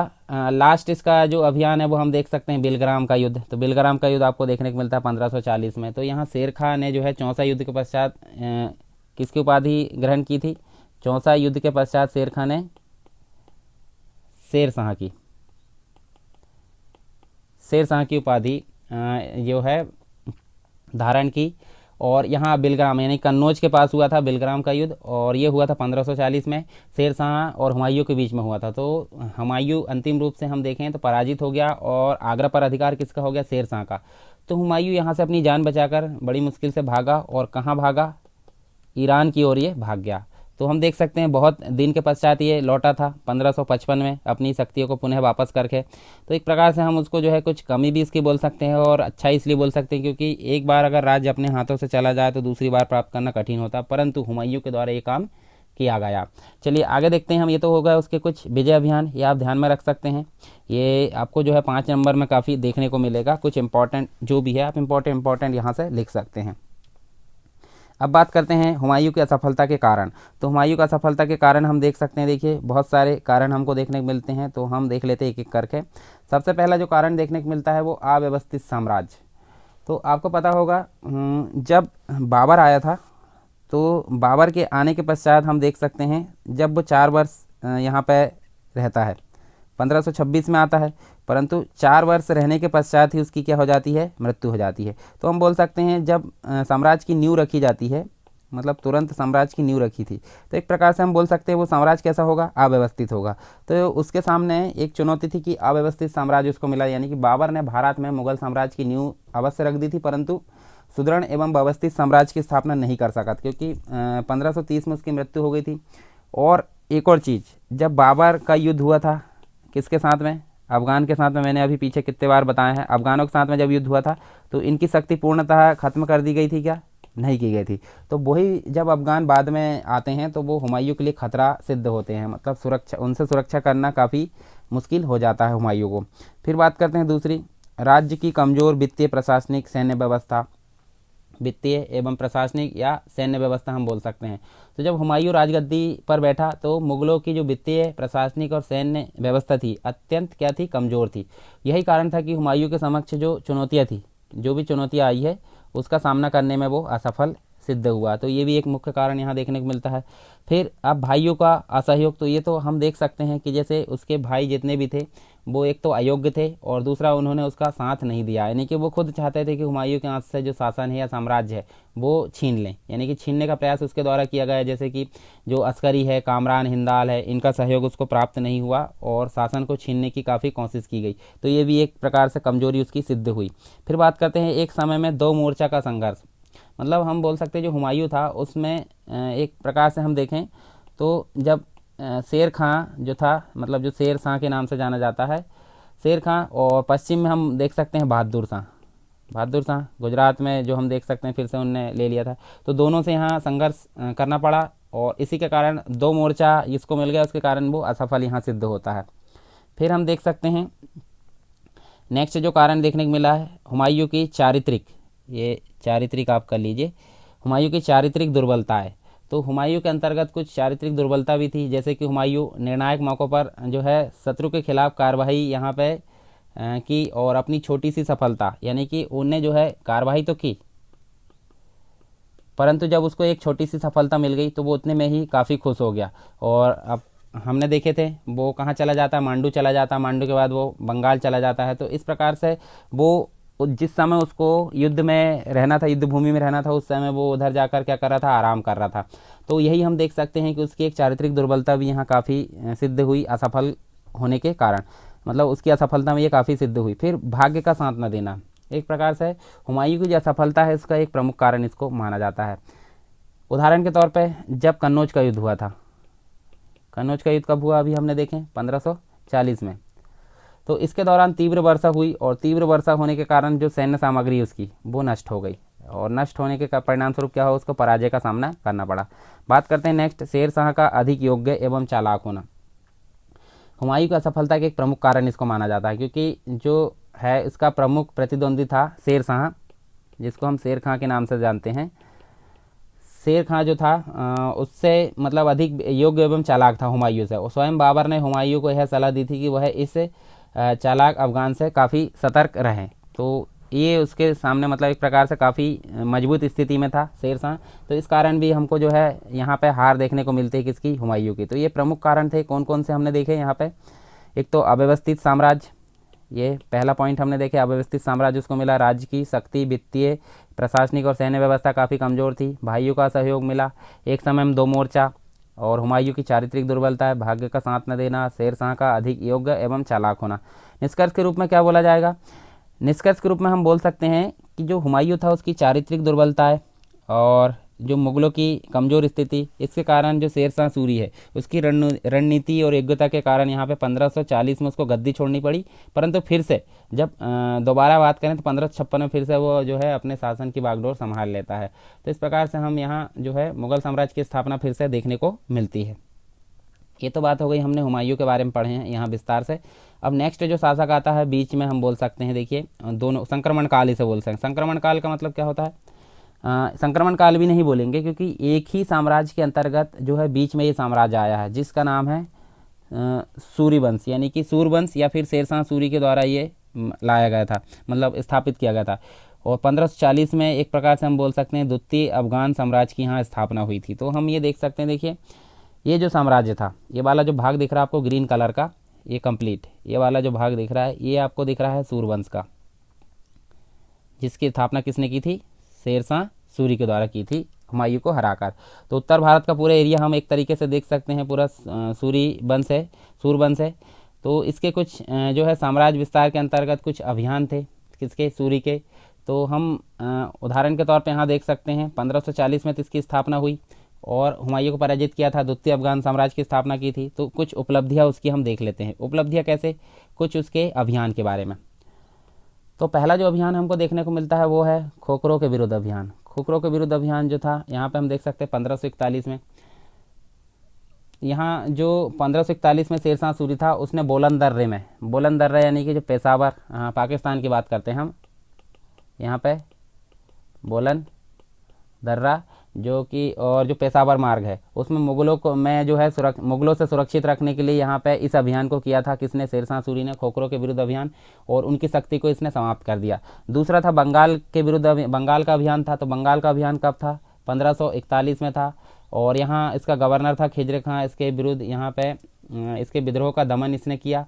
लास्ट इसका जो अभियान है वो हम देख सकते हैं बिलग्राम का युद्ध। तो बिलग्राम का युद्ध आपको देखने को मिलता है 1540 में। तो यहाँ शेर खां ने जो है चौसा युद्ध के पश्चात किसकी उपाधि ग्रहण की थी? चौसा युद्ध के पश्चात शेर खां ने शेर शाह की उपाधि जो है धारण की। और यहाँ बिलग्राम यानी कन्नौज के पास हुआ था बिलग्राम का युद्ध, और ये हुआ था 1540 में। शेर शाह और हुमायूं के बीच में हुआ था। तो हुमायूं अंतिम रूप से हम देखें तो पराजित हो गया और आगरा पर अधिकार किसका हो गया? शेर शाह का। तो हुमायूं यहाँ से अपनी जान बचाकर बड़ी मुश्किल से भागा, और कहाँ भागा? ईरान की ओर ये भाग गया। तो हम देख सकते हैं बहुत दिन के पश्चात ये लौटा था 1555 में अपनी शक्तियों को पुनः वापस करके। तो एक प्रकार से हम उसको जो है कुछ कमी भी इसकी बोल सकते हैं और अच्छा इसलिए बोल सकते हैं क्योंकि एक बार अगर राज्य अपने हाथों से चला जाए तो दूसरी बार प्राप्त करना कठिन होता, परंतु हुमायूं के द्वारा ये काम किया गया। चलिए आगे देखते हैं हम। ये तो हो गया उसके कुछ विजय अभियान, ये आप ध्यान में रख सकते हैं। ये आपको जो है 5 नंबर में काफ़ी देखने को मिलेगा। कुछ इंपॉर्टेंट जो भी है आप इंपॉर्टेंट यहाँ से लिख सकते हैं। अब बात करते हैं हुमायूं की असफलता के कारण। तो हुमायूं की असफलता के कारण हम देख सकते हैं, देखिए बहुत सारे कारण हमको देखने को मिलते हैं, तो हम देख लेते हैं एक एक करके। सबसे पहला जो कारण देखने को मिलता है वो अव्यवस्थित साम्राज्य। तो आपको पता होगा जब बाबर आया था, तो बाबर के आने के पश्चात हम देख सकते हैं जब वो 4 वर्ष यहाँ पे रहता है, 1526 में आता है, परंतु 4 वर्ष रहने के पश्चात ही उसकी क्या हो जाती है, मृत्यु हो जाती है। तो हम बोल सकते हैं जब साम्राज्य की नींव रखी जाती है, मतलब तुरंत साम्राज्य की नींव रखी थी, तो एक प्रकार से हम बोल सकते हैं वो साम्राज्य कैसा होगा, अव्यवस्थित होगा। तो उसके सामने एक चुनौती थी कि अव्यवस्थित साम्राज्य उसको मिला, यानी कि बाबर ने भारत में मुगल साम्राज्य की नींव अवश्य रख दी थी, परंतु सुदृढ़ एवं व्यवस्थित साम्राज्य की स्थापना नहीं कर सका, क्योंकि 1530 में उसकी मृत्यु हो गई थी। और एक और चीज़, जब बाबर का युद्ध हुआ था किसके साथ में, अफ़गान के साथ में, मैंने अभी पीछे कितने बार बताया है, अफ़गानों के साथ में जब युद्ध हुआ था तो इनकी शक्ति पूर्णतः खत्म कर दी गई थी क्या, नहीं की गई थी। तो वही जब अफ़गान बाद में आते हैं तो वो हुमायूं के लिए खतरा सिद्ध होते हैं, मतलब सुरक्षा, उनसे सुरक्षा करना काफ़ी मुश्किल हो जाता है हुमायूं को। फिर बात करते हैं दूसरी, राज्य की कमज़ोर वित्तीय प्रशासनिक सैन्य व्यवस्था, वित्तीय एवं प्रशासनिक या सैन्य व्यवस्था हम बोल सकते हैं। तो जब हुमायूं राजगद्दी पर बैठा तो मुगलों की जो वित्तीय प्रशासनिक और सैन्य व्यवस्था थी अत्यंत क्या थी, कमज़ोर थी। यही कारण था कि हुमायूं के समक्ष जो चुनौतियाँ थी, जो भी चुनौतियाँ आई है उसका सामना करने में वो असफल सिद्ध हुआ। तो ये भी एक मुख्य कारण यहाँ देखने को मिलता है। फिर अब भाइयों का असहयोग, तो ये तो हम देख सकते हैं कि जैसे उसके भाई जितने भी थे वो एक तो अयोग्य थे और दूसरा उन्होंने उसका साथ नहीं दिया, यानी कि वो खुद चाहते थे कि हुमायूं के हाथ से जो शासन है या साम्राज्य है वो छीन लें, यानी कि छीनने का प्रयास उसके द्वारा किया गया। जैसे कि जो अस्करी है, कामरान, हिंदाल है, इनका सहयोग उसको प्राप्त नहीं हुआ और शासन को छीनने की काफ़ी कोशिश की गई। तो ये भी एक प्रकार से कमजोरी उसकी सिद्ध हुई। फिर बात करते हैं एक समय में दो मोर्चा का संघर्ष, मतलब हम बोल सकते हैं जो हुमायूं था उसमें एक प्रकार से हम देखें तो जब शेर खां जो था, मतलब जो शेर शाह के नाम से जाना जाता है, शेर खां, और पश्चिम में हम देख सकते हैं बहादुर शाह। बहादुर शाह गुजरात में जो हम देख सकते हैं फिर से उनने ले लिया था। तो दोनों से यहाँ संघर्ष करना पड़ा और इसी के कारण दो मोर्चा इसको मिल गया, उसके कारण वो असफल यहाँ सिद्ध होता है। फिर हम देख सकते हैं नेक्स्ट जो कारण देखने को मिला है हुमायूं की चारित्रिक, ये चारित्रिक आप कर लीजिए, हुमायूं की चारित्रिक दुर्बलता है। तो हुमायूं के अंतर्गत कुछ चारित्रिक दुर्बलता भी थी, जैसे कि हुमायूं निर्णायक मौक़ों पर जो है शत्रु के खिलाफ कार्रवाई यहाँ पे की और अपनी छोटी सी सफलता, यानी कि उनने जो है कार्रवाई तो की, परंतु जब उसको एक छोटी सी सफलता मिल गई तो वो उतने में ही काफ़ी खुश हो गया। और अब हमने देखे थे वो कहाँ चला जाता है, मांडू चला जाता है, मांडू के बाद वो बंगाल चला जाता है। तो इस प्रकार से वो जिस समय उसको युद्ध में रहना था, युद्ध भूमि में रहना था, उस समय वो उधर जाकर क्या कर रहा था, आराम कर रहा था। तो यही हम देख सकते हैं कि उसकी एक चारित्रिक दुर्बलता भी यहाँ काफ़ी सिद्ध हुई असफल होने के कारण, मतलब उसकी असफलता में ये काफ़ी सिद्ध हुई। फिर भाग्य का साथ न देना, एक प्रकार से हुमायूं की जो असफलता है इसका एक प्रमुख कारण इसको माना जाता है। उदाहरण के तौर पे जब कन्नौज का युद्ध हुआ था, कन्नौज का युद्ध कब हुआ अभी हमने देखें 1540 में, तो इसके दौरान तीव्र वर्षा हुई और तीव्र वर्षा होने के कारण जो सैन्य सामग्री उसकी वो नष्ट हो गई और नष्ट होने के परिणाम स्वरूप क्या हो, उसको पराजय का सामना करना पड़ा। बात करते हैं नेक्स्ट, शेर शाह का अधिक योग्य एवं चालाक होना। हुमायूं की असफलता के एक प्रमुख कारण इसको माना जाता है, क्योंकि जो है इसका प्रमुख प्रतिद्वंदी था शेर शाह, जिसको हम शेर खां के नाम से जानते हैं। शेर खां जो था उससे मतलब अधिक योग्य एवं चालाक था हुमायूं से, और स्वयं बाबर ने हुमायूं को यह सलाह दी थी कि वह इस चालाक अफगान से काफ़ी सतर्क रहें। तो ये उसके सामने मतलब एक प्रकार से काफ़ी मजबूत स्थिति में था शेर शाह। तो इस कारण भी हमको जो है यहाँ पे हार देखने को मिलती है किसकी, हुमायूं की। तो ये प्रमुख कारण थे, कौन कौन से हमने देखे यहाँ पे। एक तो अव्यवस्थित साम्राज्य, ये पहला पॉइंट हमने देखे, अव्यवस्थित साम्राज्य उसको मिला, राज्य की शक्ति, वित्तीय प्रशासनिक और सैन्य व्यवस्था काफ़ी कमज़ोर थी, भाइयों का सहयोग मिला, एक समय में दो मोर्चा, और हुमायूं की चारित्रिक दुर्बलता है, भाग्य का साथ न देना, शेर शाह का अधिक योग्य एवं चालाक होना। निष्कर्ष के रूप में क्या बोला जाएगा, निष्कर्ष के रूप में हम बोल सकते हैं कि जो हुमायूं था उसकी चारित्रिक दुर्बलता है और जो मुगलों की कमज़ोर स्थिति, इसके कारण जो शेर शाह सूरी है उसकी रणनीति और योग्यता के कारण यहाँ पे 1540 में उसको गद्दी छोड़नी पड़ी। परंतु फिर से जब दोबारा बात करें तो 1556 में फिर से वो जो है अपने शासन की बागडोर संभाल लेता है। तो इस प्रकार से हम यहाँ जो है मुगल साम्राज्य की स्थापना फिर से देखने को मिलती है। ये तो बात हो गई, हमने हुमायूं के बारे में पढ़े हैं यहाँ विस्तार से। अब नेक्स्ट जो शासक आता है बीच में, हम बोल सकते हैं देखिए दोनों संक्रमण काल इसे बोल सकते हैं। संक्रमण काल का मतलब क्या होता है, संक्रमण काल भी नहीं बोलेंगे, क्योंकि एक ही साम्राज्य के अंतर्गत जो है बीच में ये साम्राज्य आया है जिसका नाम है सूर्यवंश, यानी कि सूर्यवंश या फिर शेरशाह सूरी के द्वारा ये लाया गया था, मतलब स्थापित किया गया था। और 1540 में एक प्रकार से हम बोल सकते हैं द्वितीय अफगान साम्राज्य की यहाँ स्थापना हुई थी। तो हम ये देख सकते हैं, देखिए ये जो साम्राज्य था, ये वाला जो भाग दिख रहा है आपको ग्रीन कलर का, ये कंप्लीट, ये वाला जो भाग दिख रहा है ये आपको दिख रहा है सूर्यवंश का, जिसकी स्थापना किसने की थी? शेरशाह सूरी के द्वारा की थी, हुमायूं को हराकर। तो उत्तर भारत का पूरा एरिया हम एक तरीके से देख सकते हैं पूरा सूरी वंश है, सूर्यवंश है। तो इसके कुछ जो है साम्राज्य विस्तार के अंतर्गत कुछ अभियान थे किसके? सूरी के। तो हम उदाहरण के तौर पे यहाँ देख सकते हैं 1540 में तो इसकी स्थापना हुई और हुमायूं को पराजित किया था, द्वितीय अफगान साम्राज्य की स्थापना की थी। तो कुछ उपलब्धियाँ उसकी हम देख लेते हैं। उपलब्धियाँ कैसे? कुछ उसके अभियान के बारे में। तो पहला जो अभियान हमको देखने को मिलता है वो है खोखरों के विरुद्ध अभियान। खोखरों के विरुद्ध अभियान जो था यहाँ पे हम देख सकते हैं 1541 में। यहाँ जो 1541 में शेरशाह सूरी था उसने बोलन दर्रे में, बोलन दर्रा यानी कि जो पेशावर, पाकिस्तान की बात करते हैं हम, यहाँ पे बोलन दर्रा जो कि और जो पेशावर मार्ग है उसमें मुगलों को में जो है मुगलों से सुरक्षित रखने के लिए यहाँ पे इस अभियान को किया था किसने? शेरशाह सूरी ने, खोखरों के विरुद्ध अभियान, और उनकी शक्ति को इसने समाप्त कर दिया। दूसरा था बंगाल के विरुद्ध, बंगाल का अभियान था। तो बंगाल का अभियान कब था? 1541 में था और यहाँ इसका गवर्नर था खिजर खां। इसके विरुद्ध यहाँ पे इसके विद्रोह का दमन इसने किया।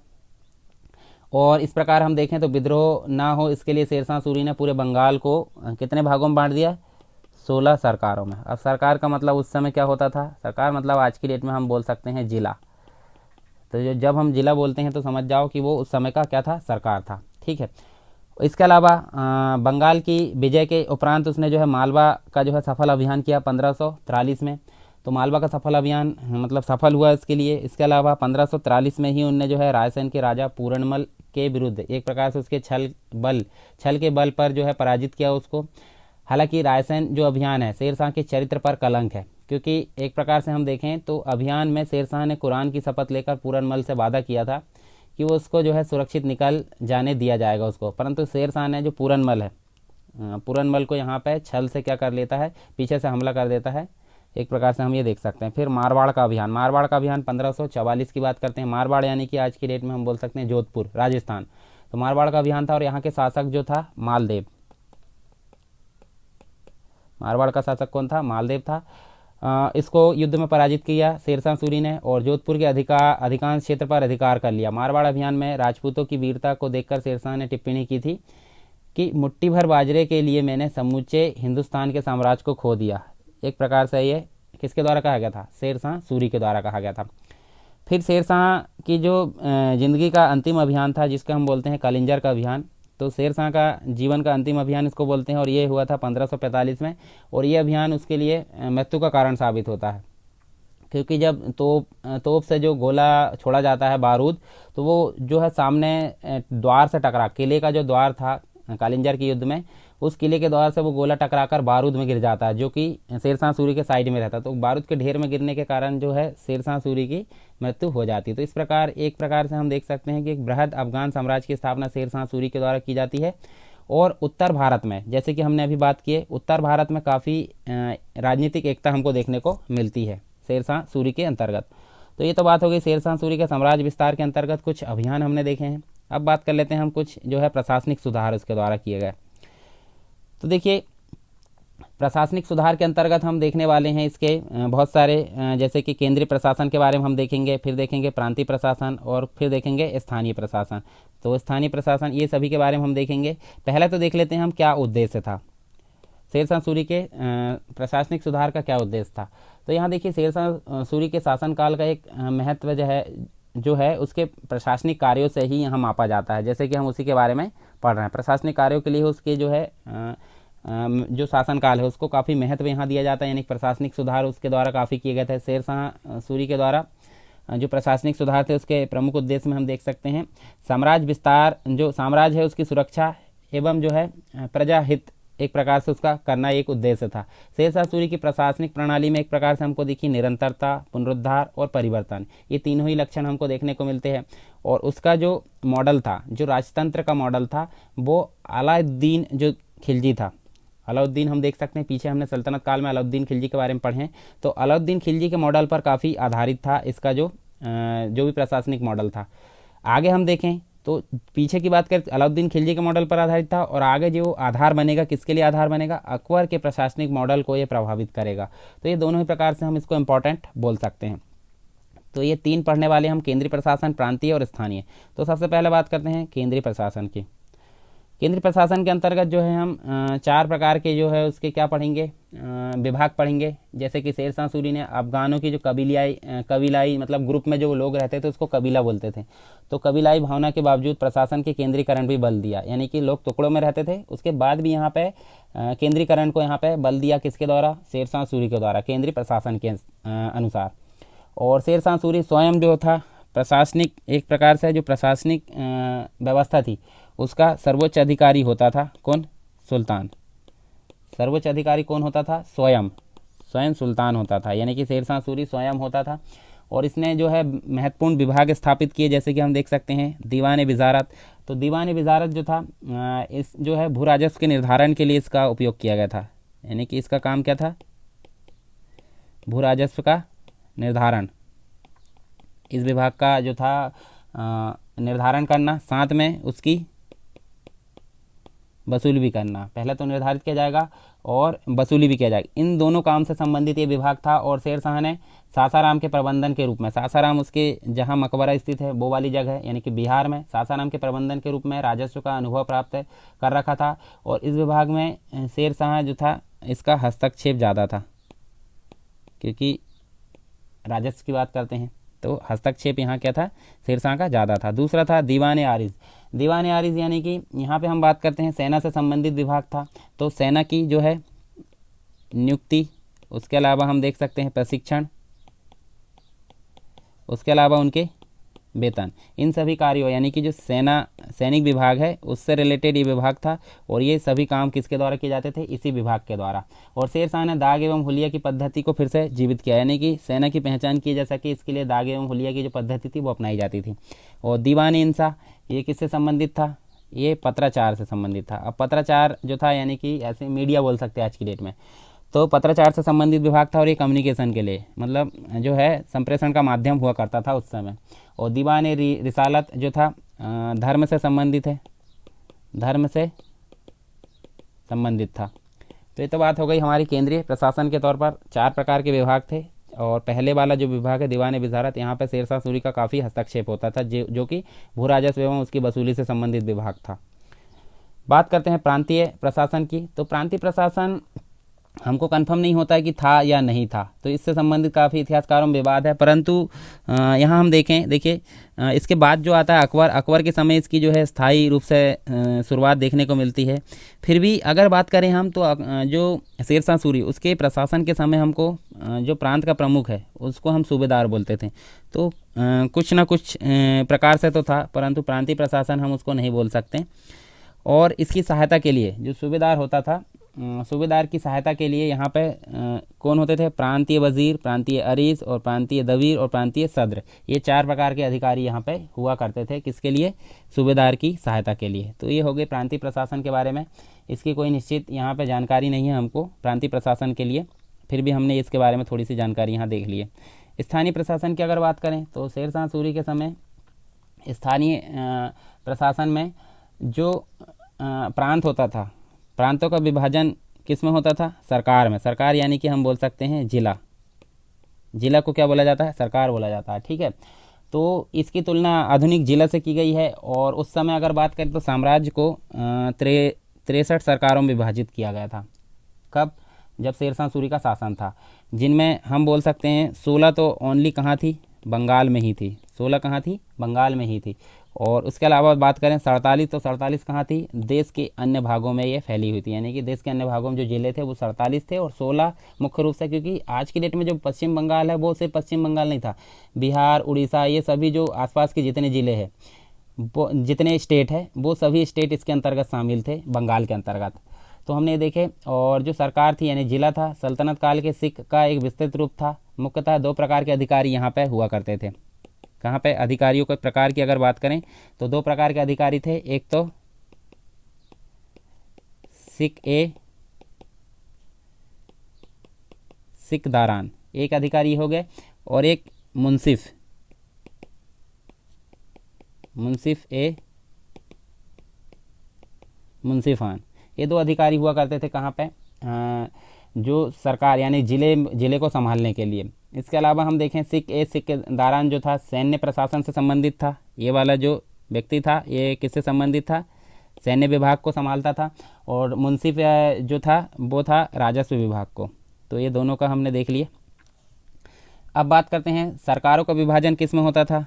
और इस प्रकार हम देखें तो विद्रोह ना हो इसके लिए शेरशाह सूरी ने पूरे बंगाल को कितने भागों में बांट दिया? 16 सरकारों में। अब सरकार का मतलब उस समय क्या होता था? सरकार मतलब आज की डेट में हम बोल सकते हैं जिला। तो जब हम जिला बोलते हैं तो समझ जाओ कि वो उस समय का क्या था? सरकार था। ठीक है। इसके अलावा बंगाल की विजय के उपरांत उसने जो है मालवा का जो है सफल अभियान किया 1543 में। तो मालवा का सफल अभियान मतलब सफल हुआ इसके लिए। इसके अलावा 1543 में ही उनने जो है रायसेन के राजा पूरनमल के विरुद्ध एक प्रकार से उसके छल के बल पर जो है पराजित किया उसको। हालांकि रायसेन जो अभियान है शेरशाह के चरित्र पर कलंक है, क्योंकि एक प्रकार से हम देखें तो अभियान में शेरशाह ने कुरान की शपथ लेकर पूरनमल से वादा किया था कि वो उसको जो है सुरक्षित निकल जाने दिया जाएगा उसको, परंतु शेरशाह ने जो पूरनमल है, पूरनमल को यहाँ पे छल से क्या कर लेता है? पीछे से हमला कर देता है। एक प्रकार से हम ये देख सकते हैं। फिर मारवाड़ का अभियान, मारवाड़ का अभियान 1544 की बात करते हैं। मारवाड़ यानी कि आज की डेट में हम बोल सकते हैं जोधपुर, राजस्थान। तो मारवाड़ का अभियान था और यहाँ के शासक जो था मालदेव। मारवाड़ का शासक कौन था? मालदेव था। इसको युद्ध में पराजित किया शेरशाह सूरी ने और जोधपुर के अधिकांश क्षेत्र पर अधिकार कर लिया। मारवाड़ अभियान में राजपूतों की वीरता को देखकर शेरशाह ने टिप्पणी की थी कि मुट्ठी भर बाजरे के लिए मैंने समूचे हिंदुस्तान के साम्राज्य को खो दिया। एक प्रकार से ये किसके द्वारा कहा गया था? शेरशाह सूरी के द्वारा कहा गया था। फिर शेरशाह की जो जिंदगी का अंतिम अभियान था जिसका हम बोलते हैं कलिंजर का अभियान। तो शेरशाह का जीवन का अंतिम अभियान इसको बोलते हैं और ये हुआ था 1545 में। और ये अभियान उसके लिए मृत्यु का कारण साबित होता है, क्योंकि जब तोप से जो गोला छोड़ा जाता है बारूद, तो वो जो है सामने द्वार से टकरा, किले का जो द्वार था कालिंजर के युद्ध में, उस किले के द्वार से वो गोला टकराकर बारूद में गिर जाता है, जो कि शेरशाह सूरी के साइड में रहता है। तो बारूद के ढेर में गिरने के कारण जो है शेरशाह सूरी की मृत्यु हो जाती है। तो इस प्रकार एक प्रकार से हम देख सकते हैं कि एक बृहद अफगान साम्राज्य की स्थापना शेरशाह सूरी के द्वारा की जाती है। और उत्तर भारत में, जैसे कि हमने अभी बात की है, उत्तर भारत में काफ़ी राजनीतिक एकता हमको देखने को मिलती है शेरशाह सूरी के अंतर्गत। तो ये तो बात हो गई शेरशाह सूरी के साम्राज्य विस्तार के अंतर्गत कुछ अभियान हमने देखे हैं। अब बात कर लेते हैं हम कुछ जो है प्रशासनिक सुधार उसके द्वारा किए गए। तो देखिए प्रशासनिक सुधार के अंतर्गत हम देखने वाले हैं इसके बहुत सारे, जैसे कि केंद्रीय प्रशासन के बारे में हम देखेंगे, फिर देखेंगे प्रांतीय प्रशासन और फिर देखेंगे स्थानीय प्रशासन। तो स्थानीय प्रशासन ये सभी के बारे में हम देखेंगे। पहले तो देख लेते हैं हम क्या उद्देश्य था शेरशाह सूरी के प्रशासनिक सुधार का, क्या उद्देश्य था। तो यहाँ देखिए शेरशाह सूरी के शासनकाल का एक महत्व जो है उसके प्रशासनिक कार्यों से ही यहाँ मापा जाता है, जैसे कि हम उसी के बारे में पढ़ रहे हैं। प्रशासनिक कार्यों के लिए उसके जो है जो शासनकाल है उसको काफ़ी महत्व यहाँ दिया जाता है, यानी प्रशासनिक सुधार उसके द्वारा काफ़ी किए गए थे। शेरशाह सूरी के द्वारा जो प्रशासनिक सुधार थे उसके प्रमुख उद्देश्य में हम देख सकते हैं साम्राज्य विस्तार, जो साम्राज्य है उसकी सुरक्षा एवं जो है प्रजा हित एक प्रकार से उसका करना एक उद्देश्य था। शेरशाह सूरी की प्रशासनिक प्रणाली में एक प्रकार से हमको देखिए निरंतरता, पुनरुद्धार और परिवर्तन, ये तीनों ही लक्षण हमको देखने को मिलते हैं। और उसका जो मॉडल था, जो राजतंत्र का मॉडल था, वो अलाउद्दीन जो खिलजी था, अलाउद्दीन हम देख सकते हैं, पीछे हमने सल्तनत काल में अलाउद्दीन खिलजी के बारे में पढ़े हैं। तो अलाउद्दीन खिलजी के मॉडल पर काफ़ी आधारित था इसका जो भी प्रशासनिक मॉडल था। आगे हम देखें तो पीछे की बात करें अलाउद्दीन खिलजी के मॉडल पर आधारित था, और आगे जो आधार बनेगा किसके लिए आधार बनेगा, अकबर के प्रशासनिक मॉडल को ये प्रभावित करेगा। तो ये दोनों ही प्रकार से हम इसको इम्पोर्टेंट बोल सकते हैं। तो ये 3 पढ़ने वाले हम, केंद्रीय प्रशासन, प्रांतीय और स्थानीय। तो सबसे पहले बात करते हैं केंद्रीय प्रशासन की। केंद्रीय प्रशासन के अंतर्गत जो है हम 4 प्रकार के जो है उसके क्या पढ़ेंगे, विभाग पढ़ेंगे। जैसे कि शेर शाह सूरी ने अफगानों की जो कबीलाई मतलब ग्रुप में जो लोग रहते थे उसको कबीला बोलते थे। तो कबीलाई भावना के बावजूद प्रशासन के केंद्रीकरण भी बल दिया, यानी कि लोग टुकड़ों में रहते थे, उसके बाद भी यहाँ पे केंद्रीकरण को यहाँ पे बल दिया किसके द्वारा, शेर शाह सूरी के द्वारा, केंद्रीय प्रशासन के अनुसार। और शेर शाह सूरी स्वयं जो था प्रशासनिक, एक प्रकार से जो प्रशासनिक व्यवस्था थी उसका सर्वोच्च अधिकारी होता था कौन, सुल्तान। सर्वोच्च अधिकारी कौन होता था, स्वयं सुल्तान होता था, यानी कि शेर शाह सूरी स्वयं होता था। और इसने जो है महत्वपूर्ण विभाग स्थापित किए, जैसे कि हम देख सकते हैं दीवान विजारत। तो दीवान विजारत जो था इस जो है भू राजस्व के निर्धारण के लिए इसका उपयोग किया गया था, यानी कि इसका काम क्या था, भू राजस्व का निर्धारण, इस विभाग का जो था निर्धारण करना, साथ में उसकी वसूली भी करना। पहले तो निर्धारित किया जाएगा और वसूली भी किया जाएगा, इन दोनों काम से संबंधित ये विभाग था। और शेर शाह ने सासाराम के प्रबंधन के रूप में, सासाराम उसके जहाँ मकबरा स्थित है वो वाली जगह है, यानी कि बिहार में, सासाराम के प्रबंधन के रूप में राजस्व का अनुभव प्राप्त कर रखा था। और इस विभाग में शेर शाह जो था इसका हस्तक्षेप ज़्यादा था, क्योंकि राजस्व की बात करते हैं तो हस्तक्षेप यहाँ क्या था, शेर शाह का ज़्यादा था। दूसरा था दीवान आरिज। दीवान आरिज यानी कि यहाँ पे हम बात करते हैं सेना से संबंधित विभाग था। तो सेना की जो है नियुक्ति, उसके अलावा हम देख सकते हैं प्रशिक्षण, उसके अलावा उनके वेतन, इन सभी कार्यों, यानी कि जो सैनिक विभाग है उससे रिलेटेड ये विभाग था। और ये सभी काम किसके द्वारा किए जाते थे, इसी विभाग के द्वारा। और शेर शाह ने दाग एवं हुलिया की पद्धति को फिर से जीवित किया, यानी कि सेना की पहचान की जा सके इसके लिए दाग एवं हुलिया की जो पद्धति थी वो अपनाई जाती थी। और दीवान इंसा, ये किससे संबंधित था, ये पत्राचार से संबंधित था। अब पत्राचार जो था यानी कि ऐसे मीडिया बोल सकते हैं आज की डेट में, तो पत्राचार से संबंधित विभाग था। और ये कम्युनिकेशन के लिए मतलब जो है संप्रेषण का माध्यम हुआ करता था उस समय। और दीवान रिसालत जो था धर्म से संबंधित है, धर्म से संबंधित था। तो ये तो बात हो गई हमारी केंद्रीय प्रशासन के तौर पर 4 प्रकार के विभाग थे। और पहले वाला जो विभाग है दीवान विजारत, यहाँ पे शेर शाह सूरी का काफ़ी हस्तक्षेप होता था, जो कि भू राजस्व एवं उसकी वसूली से संबंधित विभाग था। बात करते हैं प्रांतीय प्रशासन की। तो प्रांतीय प्रशासन हमको कंफर्म नहीं होता है कि था या नहीं था, तो इससे संबंधित काफ़ी इतिहासकारों में विवाद है। परंतु यहाँ हम देखिए इसके बाद जो आता है अकबर के समय इसकी जो है स्थायी रूप से शुरुआत देखने को मिलती है। फिर भी अगर बात करें हम तो जो शेर शाह सूरी उसके प्रशासन के समय हमको जो प्रांत का प्रमुख है उसको हम सूबेदार बोलते थे। तो कुछ ना कुछ प्रकार से तो था, परंतु प्रांतीय प्रशासन हम उसको नहीं बोल सकते। और इसकी सहायता के लिए जो सूबेदार होता था, सूबेदार की सहायता के लिए यहाँ पे कौन होते थे, प्रांतीय वजीर, प्रांतीय अरीस और प्रांतीय दवीर और प्रांतीय सद्र, ये 4 प्रकार के अधिकारी यहाँ पे हुआ करते थे। किसके लिए, सूबेदार की सहायता के लिए। तो ये हो गए प्रांतीय प्रशासन के बारे में। इसकी कोई निश्चित यहाँ पे जानकारी नहीं है हमको प्रांतीय प्रशासन के लिए, फिर भी हमने इसके बारे में थोड़ी सी जानकारी यहाँ देख ली है। स्थानीय प्रशासन की अगर बात करें तो शेर शाह सूरी के समय स्थानीय प्रशासन में जो प्रांत होता था, प्रांतों का विभाजन किस में होता था, सरकार में। सरकार यानी कि हम बोल सकते हैं जिला को क्या बोला जाता है, सरकार बोला जाता है, ठीक है। तो इसकी तुलना आधुनिक जिला से की गई है। और उस समय अगर बात करें तो साम्राज्य को 63 सरकारों में विभाजित किया गया था। कब, जब शेर शाह सूरी का शासन था, जिनमें हम बोल सकते हैं 16 तो ओनली कहाँ थी, बंगाल में ही थी। 16 कहाँ थी, बंगाल में ही थी। और उसके अलावा बात करें 47, तो 47 कहाँ थी, देश के अन्य भागों में ये फैली हुई थी, यानी कि देश के अन्य भागों में जो जिले थे वो 47 थे। और 16 मुख्य रूप से, क्योंकि आज की डेट में जो पश्चिम बंगाल है वो सिर्फ पश्चिम बंगाल नहीं था, बिहार, उड़ीसा, ये सभी जो आसपास के जितने ज़िले हैं, वो जितने स्टेट है वो सभी स्टेट इसके अंतर्गत शामिल थे, बंगाल के अंतर्गत। तो हमने देखे। और जो सरकार थी यानी जिला था, सल्तनत काल के सिख का एक विस्तृत रूप था। मुख्यतः 2 प्रकार के अधिकारी यहाँ पे हुआ करते थे। कहाँ पे, अधिकारियों के प्रकार की अगर बात करें तो 2 प्रकार के अधिकारी थे, एक तो सिख ए सिकदारान, एक अधिकारी हो गए, और एक मुंसिफ, मुंसिफान। ये दो अधिकारी हुआ करते थे कहाँ पे, जो सरकार यानी जिले को संभालने के लिए। इसके अलावा हम देखें सिकदारान जो था सैन्य प्रशासन से संबंधित था। ये वाला जो व्यक्ति था ये किससे संबंधित था, सैन्य विभाग को संभालता था। और मुंसिफ जो था वो था राजस्व विभाग को। तो ये दोनों का हमने देख लिया। अब बात करते हैं सरकारों का विभाजन किस में होता था,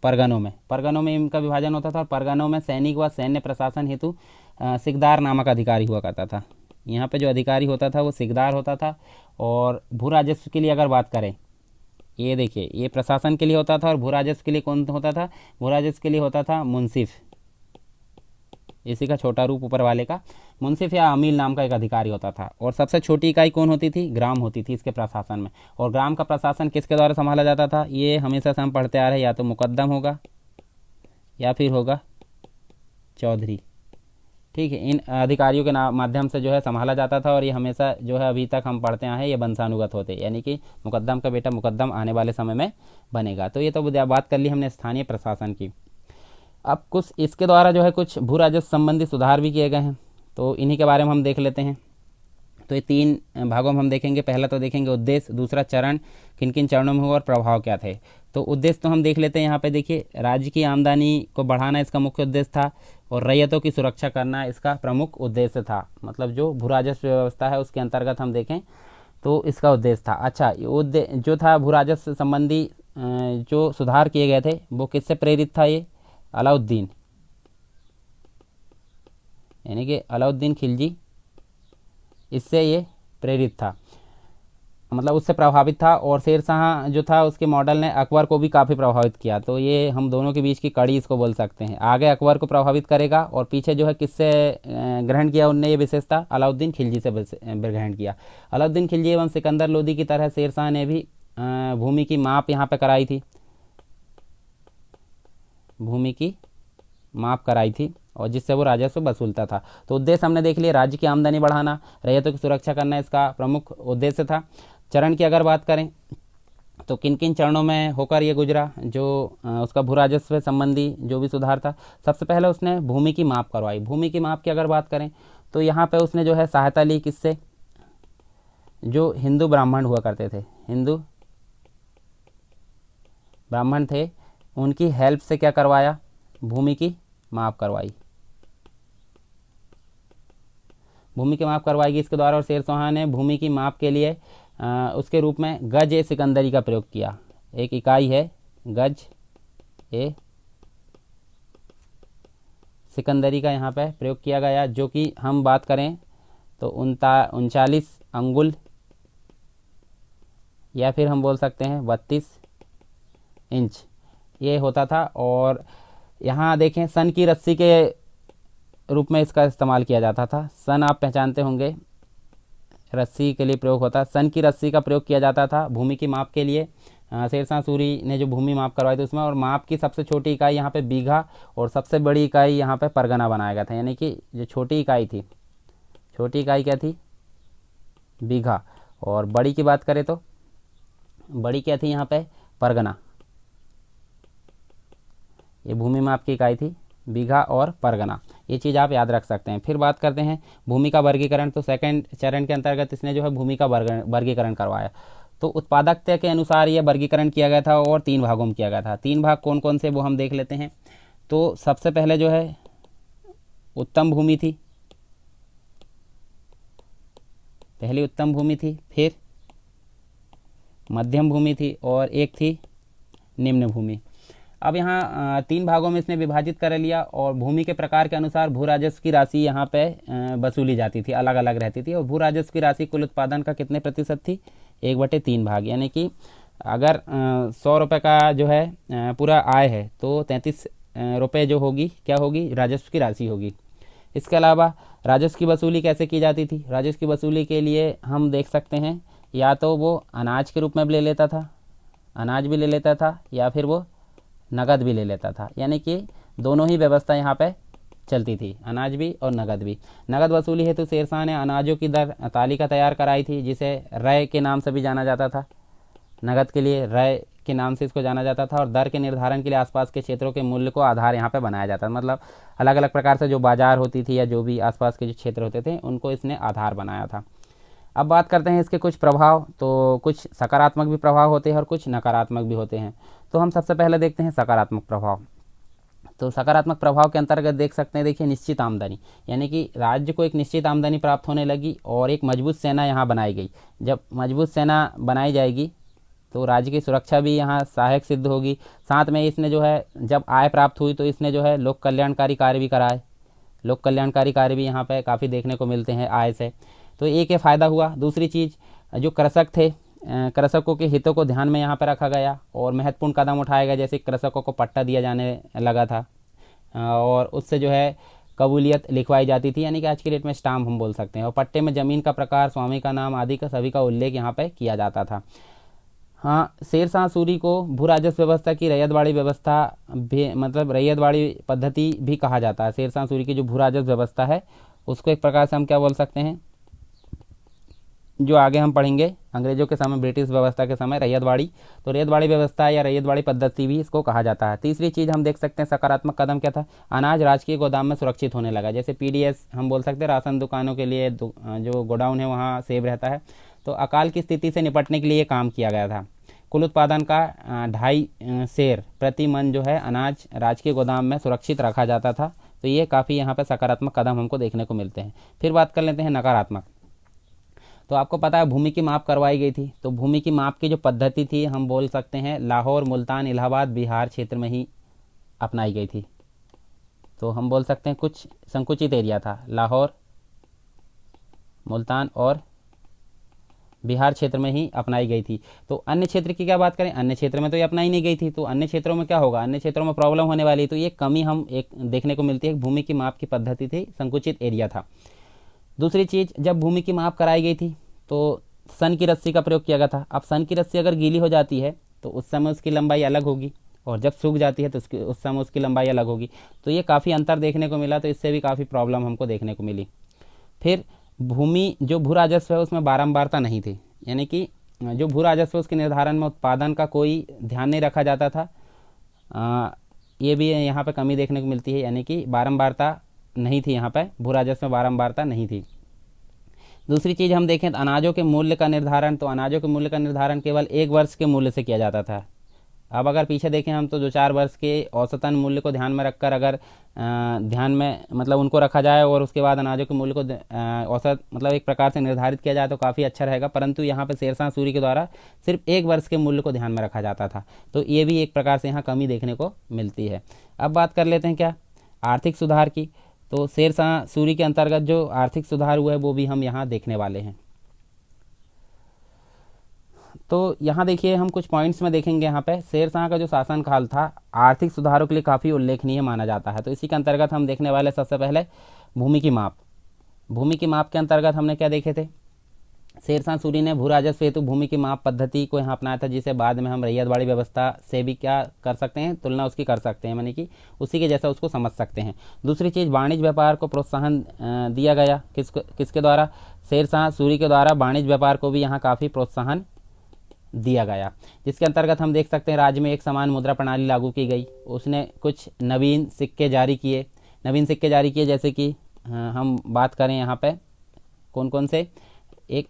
परगनों में। परगनों में इनका विभाजन होता था और परगनों में सैनिक व सैन्य प्रशासन हेतु सिकदार नामक अधिकारी हुआ करता था। यहाँ पे जो अधिकारी होता था वो सिकदार होता था। और भू राजस्व के लिए अगर बात करें, ये देखिए ये प्रशासन के लिए होता था, और भू राजस्व के लिए कौन होता था, भू राजस्व के लिए होता था मुंसिफ, इसी का छोटा रूप ऊपर वाले का। मुंसिफ या अमील नाम का एक अधिकारी होता था। और सबसे छोटी इकाई कौन होती थी, ग्राम होती थी इसके प्रशासन में। और ग्राम का प्रशासन किसके द्वारा संभाला जाता था, ये हमेशा से हम पढ़ते आ रहे हैं, या तो मुकद्दम होगा या फिर होगा चौधरी। ठीक है, इन अधिकारियों के माध्यम से जो है संभाला जाता था। और ये हमेशा जो है अभी तक हम पढ़ते आए हैं, ये वंशानुगत होते, यानी कि मुकद्दम का बेटा मुकद्दम आने वाले समय में बनेगा। तो ये तो बात कर ली हमने स्थानीय प्रशासन की। अब कुछ इसके द्वारा जो है कुछ भू राजस्व संबंधी सुधार भी किए गए हैं, तो इन्हीं के बारे में हम देख लेते हैं। तो ये 3 भागों में हम देखेंगे। पहला तो देखेंगे उद्देश्य, दूसरा चरण, किन किन चरणों में हुआ और प्रभाव क्या थे। तो उद्देश्य तो हम देख लेते हैं। यहाँ पे देखिए राज्य की आमदनी को बढ़ाना इसका मुख्य उद्देश्य था, और रैयतों की सुरक्षा करना इसका प्रमुख उद्देश्य था। मतलब जो भू राजस्व व्यवस्था है उसके अंतर्गत हम देखें तो इसका उद्देश्य था। अच्छा, जो था भू राजस्व संबंधी जो सुधार किए गए थे वो किससे प्रेरित था, ये अलाउद्दीन, यानी कि अलाउद्दीन खिलजी, इससे ये प्रेरित था, मतलब उससे प्रभावित था। और शेरशाह जो था उसके मॉडल ने अकबर को भी काफ़ी प्रभावित किया। तो ये हम दोनों के बीच की कड़ी इसको बोल सकते हैं। आगे अकबर को प्रभावित करेगा और पीछे जो है किससे ग्रहण किया उनने ये विशेषता, अलाउद्दीन खिलजी से ग्रहण किया। अलाउद्दीन खिलजी एवं सिकंदर लोदी की तरह शेरशाह ने भी भूमि की माप यहाँ पर कराई थी, भूमि की माप कराई थी, और जिससे वो राजस्व वसूलता था। तो उद्देश्य हमने देख लिया, राज्य की आमदनी बढ़ाना, रैयतों की सुरक्षा करना इसका प्रमुख उद्देश्य था। चरण की अगर बात करें तो किन किन चरणों में होकर ये गुजरा, जो उसका भू राजस्व संबंधी जो भी सुधार था। सबसे पहले उसने भूमि की माप करवाई। भूमि की माप की अगर बात करें तो यहाँ पे उसने जो है सहायता ली किससे, जो हिंदू ब्राह्मण हुआ करते थे, हिंदू ब्राह्मण थे, उनकी हेल्प से क्या करवाया, भूमि की माप करवाई, भूमि की माप करवाएगी इसके द्वारा। और शेरशाह ने भूमि की माप के लिए उसके रूप में गज ए सिकंदरी का प्रयोग किया। एक इकाई है गज ए सिकंदरी का यहाँ पे प्रयोग किया गया, जो कि हम बात करें तो 39 अंगुल, या फिर हम बोल सकते हैं 32 इंच ये होता था। और यहाँ देखें सन की रस्सी के रूप में इसका इस्तेमाल किया जाता था। सन आप पहचानते होंगे, रस्सी के लिए प्रयोग होता है। सन की रस्सी का प्रयोग किया जाता था भूमि की माप के लिए। शेरशाह सूरी ने जो भूमि माप करवाई थी उसमें, और माप की सबसे छोटी इकाई यहाँ पे बीघा और सबसे बड़ी इकाई यहाँ पे परगना बनाया गया था। यानी कि जो छोटी इकाई थी, छोटी इकाई क्या थी, बीघा, और बड़ी की बात करें तो बड़ी क्या थी यहाँ पे, परगना। ये भूमि माप की इकाई थी, बीघा और परगना, ये चीज़ आप याद रख सकते हैं। फिर बात करते हैं भूमि का वर्गीकरण। तो सेकंड चरण के अंतर्गत इसने जो है भूमि का वर्गीकरण करवाया। तो उत्पादकता के अनुसार ये वर्गीकरण किया गया था और 3 भागों में किया गया था। 3 भाग कौन कौन से वो हम देख लेते हैं। तो सबसे पहले जो है उत्तम भूमि थी, पहली उत्तम भूमि थी, फिर मध्यम भूमि थी, और एक थी निम्न भूमि। अब यहाँ 3 भागों में इसने विभाजित कर लिया, और भूमि के प्रकार के अनुसार भू राजस्व की राशि यहाँ पे वसूली जाती थी, अलग अलग रहती थी। और भू राजस्व की राशि कुल उत्पादन का कितने प्रतिशत थी, 1/3 भाग। यानी कि अगर 100 रुपये का जो है पूरा आय है तो 33 रुपये जो होगी क्या होगी, राजस्व की राशि होगी। इसके अलावा राजस्व की वसूली कैसे की जाती थी, राजस्व की वसूली के लिए हम देख सकते हैं या तो वो अनाज के रूप में भी ले लेता था, अनाज भी ले लेता था, या फिर वो नगद भी ले लेता था। यानी कि दोनों ही व्यवस्था यहाँ पे चलती थी, अनाज भी और नगद भी। नगद वसूली हेतु शेरशाह ने अनाजों की दर तालिका तैयार कराई थी, जिसे रय के नाम से भी जाना जाता था। नगद के लिए रय के नाम से इसको जाना जाता था। और दर के निर्धारण के लिए आसपास के क्षेत्रों के मूल्य को आधार यहाँ पे बनाया जाता था। मतलब अलग अलग प्रकार से जो बाजार होती थी या जो भी आसपास के जो क्षेत्र होते थे उनको इसने आधार बनाया था। अब बात करते हैं इसके कुछ प्रभाव। तो कुछ सकारात्मक भी प्रभाव होते हैं और कुछ नकारात्मक भी होते हैं। तो हम सबसे पहले देखते हैं सकारात्मक प्रभाव। तो सकारात्मक प्रभाव के अंतर्गत देख सकते हैं, देखिए निश्चित आमदनी, यानी कि राज्य को एक निश्चित आमदनी प्राप्त होने लगी और एक मजबूत सेना यहाँ बनाई गई। जब मजबूत सेना बनाई जाएगी तो राज्य की सुरक्षा भी यहाँ सहायक सिद्ध होगी। साथ में इसने जो है जब आय प्राप्त हुई तो इसने जो है लोक कल्याणकारी कार्य भी कराए। लोक कल्याणकारी कार्य भी यहाँ पे काफ़ी देखने को मिलते हैं आय से। तो एक ये फ़ायदा हुआ। दूसरी चीज़, जो कृषक थे, कृषकों के हितों को ध्यान में यहाँ पर रखा गया और महत्वपूर्ण कदम उठाया गया। जैसे कृषकों को पट्टा दिया जाने लगा था और उससे जो है कबूलियत लिखवाई जाती थी, यानी कि आज की डेट में स्टाम्प हम बोल सकते हैं। और पट्टे में ज़मीन का प्रकार, स्वामी का नाम आदि का सभी का उल्लेख यहाँ पर किया जाता था। हाँ, शेरशाह सूरी को भू राजस्व व्यवस्था की रैयतवाड़ी व्यवस्था भी, मतलब रैयतवाड़ी पद्धति भी कहा जाता है। शेरशाह सूरी की जो भू राजस्व व्यवस्था है उसको एक प्रकार से हम क्या बोल सकते हैं, जो आगे हम पढ़ेंगे अंग्रेजों के समय, ब्रिटिश व्यवस्था के समय रैयतवाड़ी, तो रैयतवाड़ी व्यवस्था या रैयतवाड़ी पद्धति भी इसको कहा जाता है। तीसरी चीज़ हम देख सकते हैं सकारात्मक कदम क्या था, अनाज राजकीय गोदाम में सुरक्षित होने लगा। जैसे पीडीएस हम बोल सकते हैं, राशन दुकानों के लिए जो गोडाउन है वहाँ सेव रहता है। तो अकाल की स्थिति से निपटने के लिए काम किया गया था। कुल उत्पादन का 2.5 सेर प्रति मन जो है अनाज राजकीय गोदाम में सुरक्षित रखा जाता था। तो ये काफ़ी यहाँ पर सकारात्मक कदम हमको देखने को मिलते हैं। फिर बात कर लेते हैं नकारात्मक। तो आपको पता है भूमि की माप करवाई गई थी। तो भूमि की माप की जो पद्धति थी हम बोल सकते हैं लाहौर, मुल्तान, इलाहाबाद, बिहार क्षेत्र में ही अपनाई गई थी। तो हम बोल सकते हैं कुछ संकुचित एरिया था, लाहौर, मुल्तान और बिहार क्षेत्र में ही अपनाई गई थी। तो अन्य क्षेत्र की क्या बात करें, अन्य क्षेत्र में तो ये अपनाई नहीं गई थी। तो अन्य क्षेत्रों में क्या होगा, अन्य क्षेत्रों में प्रॉब्लम होने वाली। तो ये कमी हम एक देखने को मिलती है। भूमि की माप की पद्धति थी, संकुचित एरिया था। दूसरी चीज़, जब भूमि की माप कराई गई थी तो सन की रस्सी का प्रयोग किया गया था। अब सन की रस्सी अगर गीली हो जाती है तो उस समय उसकी लंबाई अलग होगी और जब सूख जाती है तो उस समय उसकी लंबाई अलग होगी। तो ये काफ़ी अंतर देखने को मिला। तो इससे भी काफ़ी प्रॉब्लम हमको देखने को मिली। फिर भूमि जो भू राजस्व है उसमें बारंबारता नहीं थी, यानी कि जो भू राजस्व उसके निर्धारण में उत्पादन का कोई ध्यान नहीं रखा जाता था। ये भी यहाँ पर कमी देखने को मिलती है, यानी कि बारंबारता नहीं थी, यहाँ पर भू राजस्व में बारंबारता नहीं थी। दूसरी चीज़ हम देखें तो अनाजों के मूल्य का निर्धारण, तो अनाजों के मूल्य का निर्धारण केवल 1 वर्ष के मूल्य से किया जाता था। अब अगर पीछे देखें हम तो 2-4 वर्ष के औसतन मूल्य को ध्यान में रखकर अगर ध्यान में मतलब उनको रखा जाए और उसके बाद अनाजों के मूल्य को औसत मतलब एक प्रकार से निर्धारित किया जाए तो काफ़ी अच्छा रहेगा। परंतु यहाँ पर शेरशाह सूरी के द्वारा सिर्फ 1 वर्ष के मूल्य को ध्यान में रखा जाता था। तो ये भी एक प्रकार से यहाँ कमी देखने को मिलती है। अब बात कर लेते हैं क्या, आर्थिक सुधार की। तो शेरशाह सूरी के अंतर्गत जो आर्थिक सुधार हुआ है वो भी हम यहाँ देखने वाले हैं। तो यहाँ देखिए हम कुछ पॉइंट्स में देखेंगे। यहाँ पे शेरशाह का जो शासनकाल था आर्थिक सुधारों के लिए काफ़ी उल्लेखनीय माना जाता है। तो इसी के अंतर्गत हम देखने वाले सबसे पहले भूमि की माप। भूमि की माप के अंतर्गत हमने क्या देखे थे, शेरशाह सूरी ने भू राजस्व हेतु भूमि की माप पद्धति को यहाँ अपनाया था, जिसे बाद में हम रैयतवाड़ी व्यवस्था से भी क्या कर सकते हैं, तुलना उसकी कर सकते हैं, यानी कि उसी के जैसा उसको समझ सकते हैं। दूसरी चीज़, वाणिज्य व्यापार को प्रोत्साहन दिया गया। किसके द्वारा, शेरशाह सूरी के द्वारा वाणिज्य व्यापार को भी यहाँ काफ़ी प्रोत्साहन दिया गया, जिसके अंतर्गत हम देख सकते हैं राज्य में एक समान मुद्रा प्रणाली लागू की गई। उसने कुछ नवीन सिक्के जारी किए, जैसे कि हम बात करें यहाँ पे कौन कौन से, एक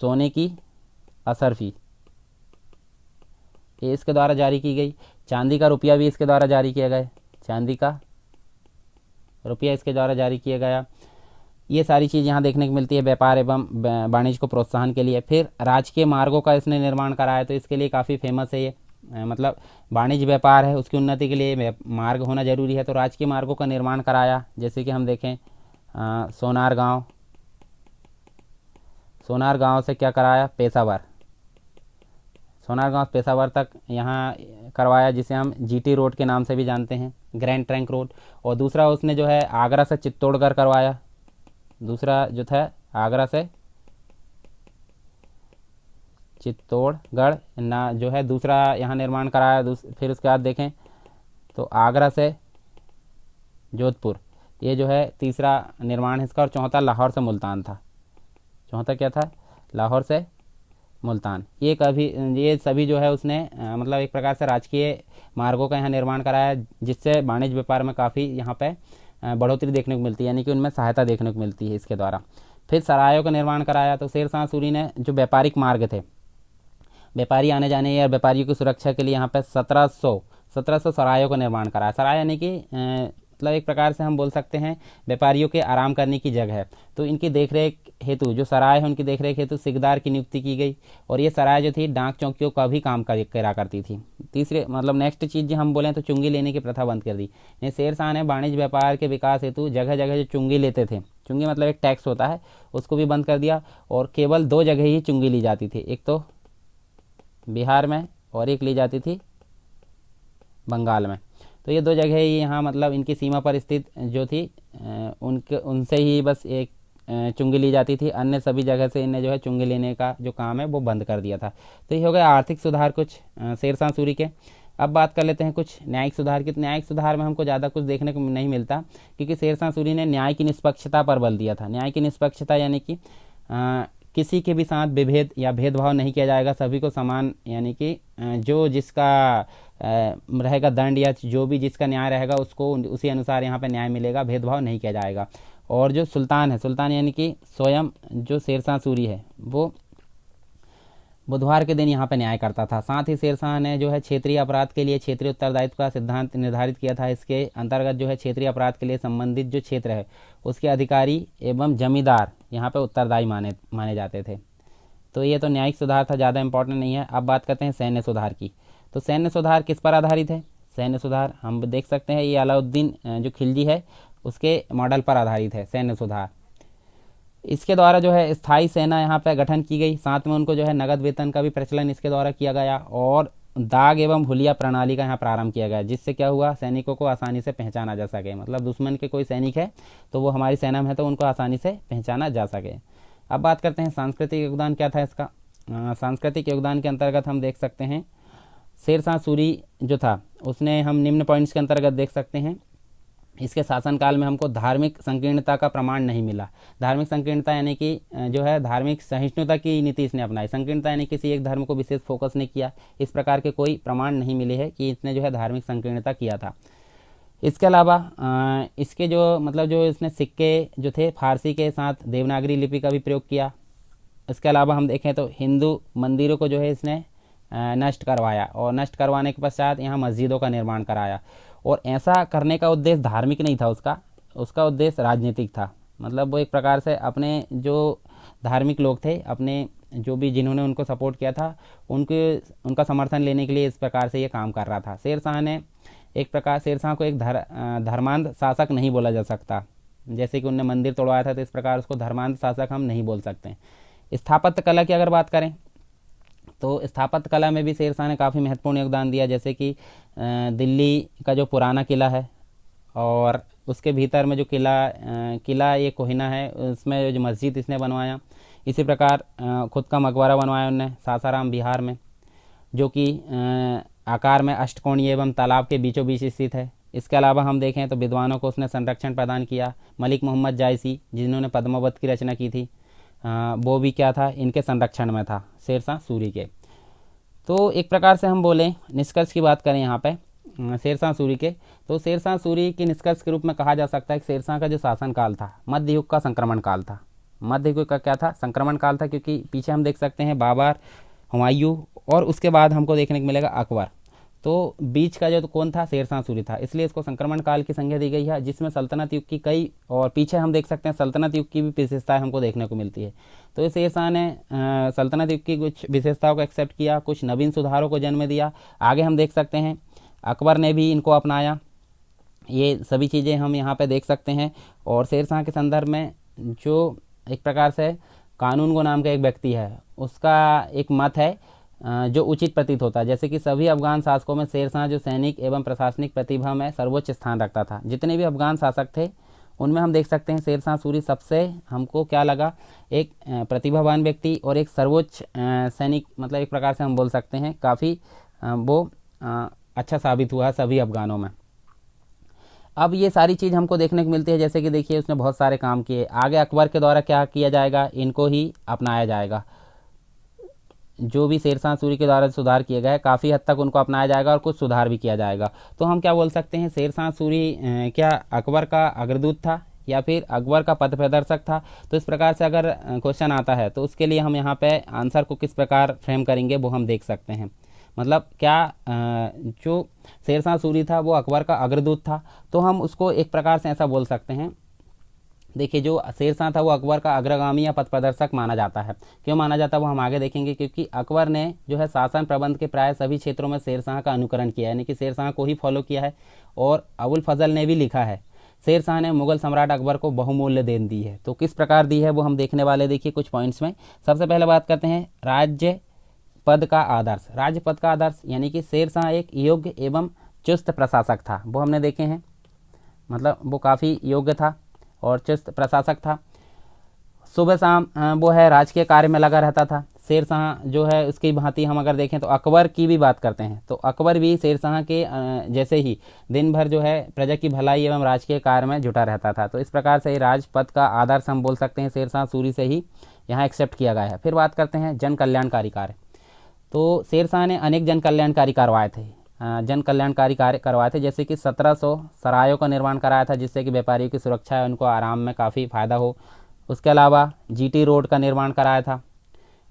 सोने की असरफी ये इसके द्वारा जारी की गई। चांदी का रुपया भी इसके द्वारा जारी किया गया, चांदी का रुपया इसके द्वारा जारी किया गया। ये सारी चीज़ यहाँ देखने को मिलती है व्यापार एवं वाणिज्य को प्रोत्साहन के लिए। फिर राजकीय मार्गों का इसने निर्माण कराया, तो इसके लिए काफ़ी फेमस है ये, मतलब वाणिज्य व्यापार है उसकी उन्नति के लिए मार्ग होना जरूरी है। तो राजकीय मार्गों का निर्माण कराया, जैसे कि हम देखें सोनार गांव से क्या कराया, पेशावर, सोनार गांव पेशावर तक यहाँ करवाया, जिसे हम जीटी रोड के नाम से भी जानते हैं, ग्रैंड ट्रंक रोड। और दूसरा उसने जो है आगरा से चित्तौड़गढ़ करवाया, दूसरा जो था आगरा से चित्तौड़गढ़ ना जो है दूसरा यहाँ निर्माण कराया। फिर उसके बाद देखें तो आगरा से जोधपुर, ये जो है तीसरा निर्माण है इसका। और चौथा लाहौर से मुल्तान था। चौथा क्या था? लाहौर से मुल्तान। ये सभी जो है उसने मतलब एक प्रकार से राजकीय मार्गों का यहाँ निर्माण कराया, जिससे वाणिज्य व्यापार में काफ़ी यहाँ पे बढ़ोतरी देखने को मिलती है, यानी कि उनमें सहायता देखने को मिलती है इसके द्वारा। फिर सरायों का निर्माण कराया। तो शेर शाह सूरी ने जो व्यापारिक मार्ग थे, व्यापारी आने जाने या व्यापारियों की सुरक्षा के लिए यहाँ पे 1700 सरायों का निर्माण कराया। सराय यानी कि मतलब एक प्रकार से हम बोल सकते हैं व्यापारियों के आराम करने की जगह है। तो इनकी देखरेख हेतु जो सराय है उनकी देखरेख हेतु सिकदार की नियुक्ति की गई। और ये सराय जो थी डाक चौकियों का भी काम करा करती थी। तीसरे मतलब नेक्स्ट चीज़ जो हम बोलें तो चुंगी लेने की प्रथा बंद कर दी। शेर शाह ने वाणिज्य व्यापार के विकास हेतु जगह जगह जो चुंगी लेते थे, चुंगी मतलब एक टैक्स होता है, उसको भी बंद कर दिया। और केवल 2 जगह ही चुंगी ली जाती थी, एक तो बिहार में और एक ली जाती थी बंगाल में। तो ये 2 जगह ही यहाँ मतलब इनकी सीमा पर स्थित जो थी उनसे ही बस एक चुंगी ली जाती थी। अन्य सभी जगह से इन्हें जो है चुंगी लेने का जो काम है वो बंद कर दिया था। तो ये हो गया आर्थिक सुधार कुछ शेर शाह सूरी के। अब बात कर लेते हैं कुछ न्यायिक सुधार की। तो न्यायिक सुधार में हमको ज़्यादा कुछ देखने को नहीं मिलता, क्योंकि शेर शाह सूरी ने न्याय की निष्पक्षता पर बल दिया था। न्याय की निष्पक्षता यानी कि किसी के भी साथ विभेद या भेदभाव नहीं किया जाएगा, सभी को समान, यानी कि जो जिसका रहेगा दंड या जो भी जिसका न्याय रहेगा उसको उसी अनुसार यहाँ पे न्याय मिलेगा, भेदभाव नहीं किया जाएगा। और जो सुल्तान है, सुल्तान यानी कि स्वयं जो शेर शाह सूरी है वो बुधवार के दिन यहाँ पे न्याय करता था। साथ ही शेर शाह ने जो है क्षेत्रीय अपराध के लिए क्षेत्रीय उत्तरदायित्व का सिद्धांत निर्धारित किया था। इसके अंतर्गत जो है क्षेत्रीय अपराध के लिए संबंधित जो क्षेत्र है उसके अधिकारी एवं जमींदार यहाँ पे उत्तरदायी माने जाते थे। तो ये तो न्यायिक सुधार था, ज़्यादा इंपॉर्टेंट नहीं है। अब बात करते हैं सैन्य सुधार की। तो सैन्य सुधार किस पर आधारित है? सैन्य सुधार हम देख सकते हैं ये अलाउद्दीन जो खिलजी है उसके मॉडल पर आधारित है सैन्य सुधार। इसके द्वारा जो है स्थायी सेना यहाँ पे गठन की गई। साथ में उनको जो है नगद वेतन का भी प्रचलन इसके द्वारा किया गया। और दाग एवं हुलिया प्रणाली का यहाँ प्रारंभ किया गया, जिससे क्या हुआ, सैनिकों को आसानी से पहचाना जा सके। मतलब दुश्मन के कोई सैनिक है तो वो हमारी सेना में है तो उनको आसानी से पहचाना जा सके। अब बात करते हैं सांस्कृतिक योगदान क्या था इसका। सांस्कृतिक योगदान के अंतर्गत हम देख सकते हैं शेर शाह सूरी जो था उसने हम निम्न पॉइंट्स के अंतर्गत देख सकते हैं। इसके शासनकाल में हमको धार्मिक संकीर्णता का प्रमाण नहीं मिला। धार्मिक संकीर्णता यानी कि जो है धार्मिक सहिष्णुता की नीति इसने अपनाई। संकीर्णता यानी किसी एक धर्म को विशेष फोकस नहीं किया। इस प्रकार के कोई प्रमाण नहीं मिले हैं कि इसने जो है धार्मिक संकीर्णता किया था। इसके अलावा इसके जो मतलब जो इसने सिक्के जो थे फारसी के साथ देवनागरी लिपि का भी प्रयोग किया। इसके अलावा हम देखें तो हिंदू मंदिरों को जो है इसने नष्ट करवाया और नष्ट करवाने के पश्चात यहाँ मस्जिदों का निर्माण कराया। और ऐसा करने का उद्देश्य धार्मिक नहीं था, उसका उद्देश्य राजनीतिक था। मतलब वो एक प्रकार से अपने जो धार्मिक लोग थे, अपने जो भी जिन्होंने उनको सपोर्ट किया था उनका समर्थन लेने के लिए इस प्रकार से ये काम कर रहा था। शेर शाह को एक धर्मांध शासक नहीं बोला जा सकता। जैसे कि उनने मंदिर तोड़वाया था तो इस प्रकार उसको धर्मांध शासक हम नहीं बोल सकते। स्थापत्य कला की अगर बात करें तो स्थापत्य कला में भी शेर शाह ने काफ़ी महत्वपूर्ण योगदान दिया। जैसे कि दिल्ली का जो पुराना किला है और उसके भीतर में जो किला ये कोहिना है उसमें जो मस्जिद इसने बनवाया। इसी प्रकार खुद का मकबरा बनवाया उनने सासाराम बिहार में, जो कि आकार में अष्टकोणीय एवं तालाब के बीचों बीच स्थित है। इसके अलावा हम देखें तो विद्वानों को उसने संरक्षण प्रदान किया। मलिक मोहम्मद जायसी जिन्होंने पद्मावत की रचना की थी वो भी क्या था, इनके संरक्षण में था शेर शाह सूरी के। तो एक प्रकार से हम बोलें निष्कर्ष की बात करें यहाँ पे शेर शाह सूरी के, तो शेर शाह सूरी के निष्कर्ष के रूप में कहा जा सकता है कि शेर शाह का जो शासन काल था मध्य युग का संक्रमण काल था। मध्य युग का क्या था, संक्रमण काल था, क्योंकि पीछे हम देख सकते हैं बाबर, हुमायूं और उसके बाद हमको देखने को मिलेगा अकबर। तो बीच का जो तो कौन था, शेर शाह सूरी था, इसलिए इसको संक्रमण काल की संज्ञा दी गई है। जिसमें सल्तनत युग की कई और पीछे हम देख सकते हैं सल्तनत युग की भी विशेषताएं हमको देखने को मिलती है। तो शेर शाह ने सल्तनत युग की कुछ विशेषताओं को एक्सेप्ट किया, कुछ नवीन सुधारों को जन्म दिया। आगे हम देख सकते हैं अकबर ने भी इनको अपनाया। ये सभी चीज़ें हम यहाँ पे देख सकते हैं। और शेर शाह के संदर्भ में जो एक प्रकार से कानून गो नाम का एक व्यक्ति है, उसका एक मत है जो उचित प्रतीत होता है। जैसे कि सभी अफगान शासकों में शेर शाह जो सैनिक एवं प्रशासनिक प्रतिभा में सर्वोच्च स्थान रखता था। जितने भी अफगान शासक थे उनमें हम देख सकते हैं शेर शाह सूरी सबसे हमको क्या लगा, एक प्रतिभावान व्यक्ति और एक सर्वोच्च सैनिक, मतलब एक प्रकार से हम बोल सकते हैं काफ़ी वो अच्छा साबित हुआ सभी अफगानों में। अब ये सारी चीज़ हमको देखने को मिलती है, जैसे कि देखिए उसने बहुत सारे काम किए। आगे अकबर के द्वारा क्या किया जाएगा, इनको ही अपनाया जाएगा। जो भी शेरशाह सूरी के द्वारा सुधार किए गए काफ़ी हद तक उनको अपनाया जाएगा और कुछ सुधार भी किया जाएगा। तो हम क्या बोल सकते हैं, शेरशाह सूरी क्या अकबर का अग्रदूत था या फिर अकबर का पथ प्रदर्शक था। तो इस प्रकार से अगर क्वेश्चन आता है तो उसके लिए हम यहाँ पे आंसर को किस प्रकार फ्रेम करेंगे वो हम देख सकते हैं। मतलब क्या जो शेरशाह सूरी था वो अकबर का अग्रदूत था, तो हम उसको एक प्रकार से ऐसा बोल सकते हैं। देखिए जो शेरशाह था वो अकबर का अग्रगामी या पथ प्रदर्शक माना जाता है। क्यों माना जाता है वो हम आगे देखेंगे, क्योंकि अकबर ने जो है शासन प्रबंध के प्राय सभी क्षेत्रों में शेरशाह का अनुकरण किया है, यानी कि शेरशाह को ही फॉलो किया है। और अबुल फजल ने भी लिखा है, शेरशाह ने मुगल सम्राट अकबर को बहुमूल्य देन दी है। तो किस प्रकार दी है वो हम देखने वाले, देखिए कुछ पॉइंट्स में। सबसे पहले बात करते हैं राज्य पद का आदर्श। राज्य पद का आदर्श यानी कि शेरशाह एक योग्य एवं चुस्त प्रशासक था, वो हमने देखे हैं। मतलब वो काफ़ी योग्य था और चुस्त प्रशासक था। सुबह शाम वो है राजकीय कार्य में लगा रहता था। शेरशाह जो है उसकी भांति हम अगर देखें तो अकबर की भी बात करते हैं तो अकबर भी शेरशाह के जैसे ही दिन भर जो है प्रजा की भलाई एवं राजकीय कार्य में जुटा रहता था। तो इस प्रकार से राजपद का आदर्श हम बोल सकते हैं शेरशाह सूरी से ही यहाँ एक्सेप्ट किया गया है। फिर बात करते हैं जन कल्याणकारी कार्य। तो शेरशाह ने अनेक जन कल्याणकारी करवाए थे, जन कल्याणकारी कार्य करवाए थे, जैसे कि 1700 सरायों का निर्माण कराया था जिससे कि व्यापारियों की सुरक्षा है, उनको आराम में काफ़ी फ़ायदा हो। उसके अलावा जीटी रोड का निर्माण कराया था,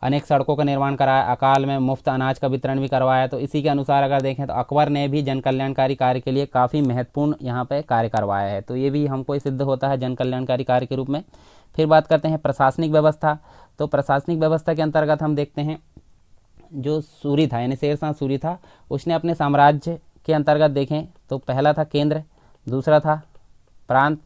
अनेक सड़कों का निर्माण कराया, अकाल में मुफ्त अनाज का वितरण भी करवाया। तो इसी के अनुसार अगर देखें तो अकबर ने भी जन कल्याणकारी कार्य के लिए काफ़ी महत्वपूर्ण यहाँ पे कार्य करवाया है। तो ये भी हमको सिद्ध होता है जन कल्याणकारी कार्य के रूप में। फिर बात करते हैं प्रशासनिक व्यवस्था। तो प्रशासनिक व्यवस्था के अंतर्गत हम देखते हैं जो सूरी था यानी शेरशाह सूरी था, उसने अपने साम्राज्य के अंतर्गत देखें तो पहला था केंद्र, दूसरा था प्रांत,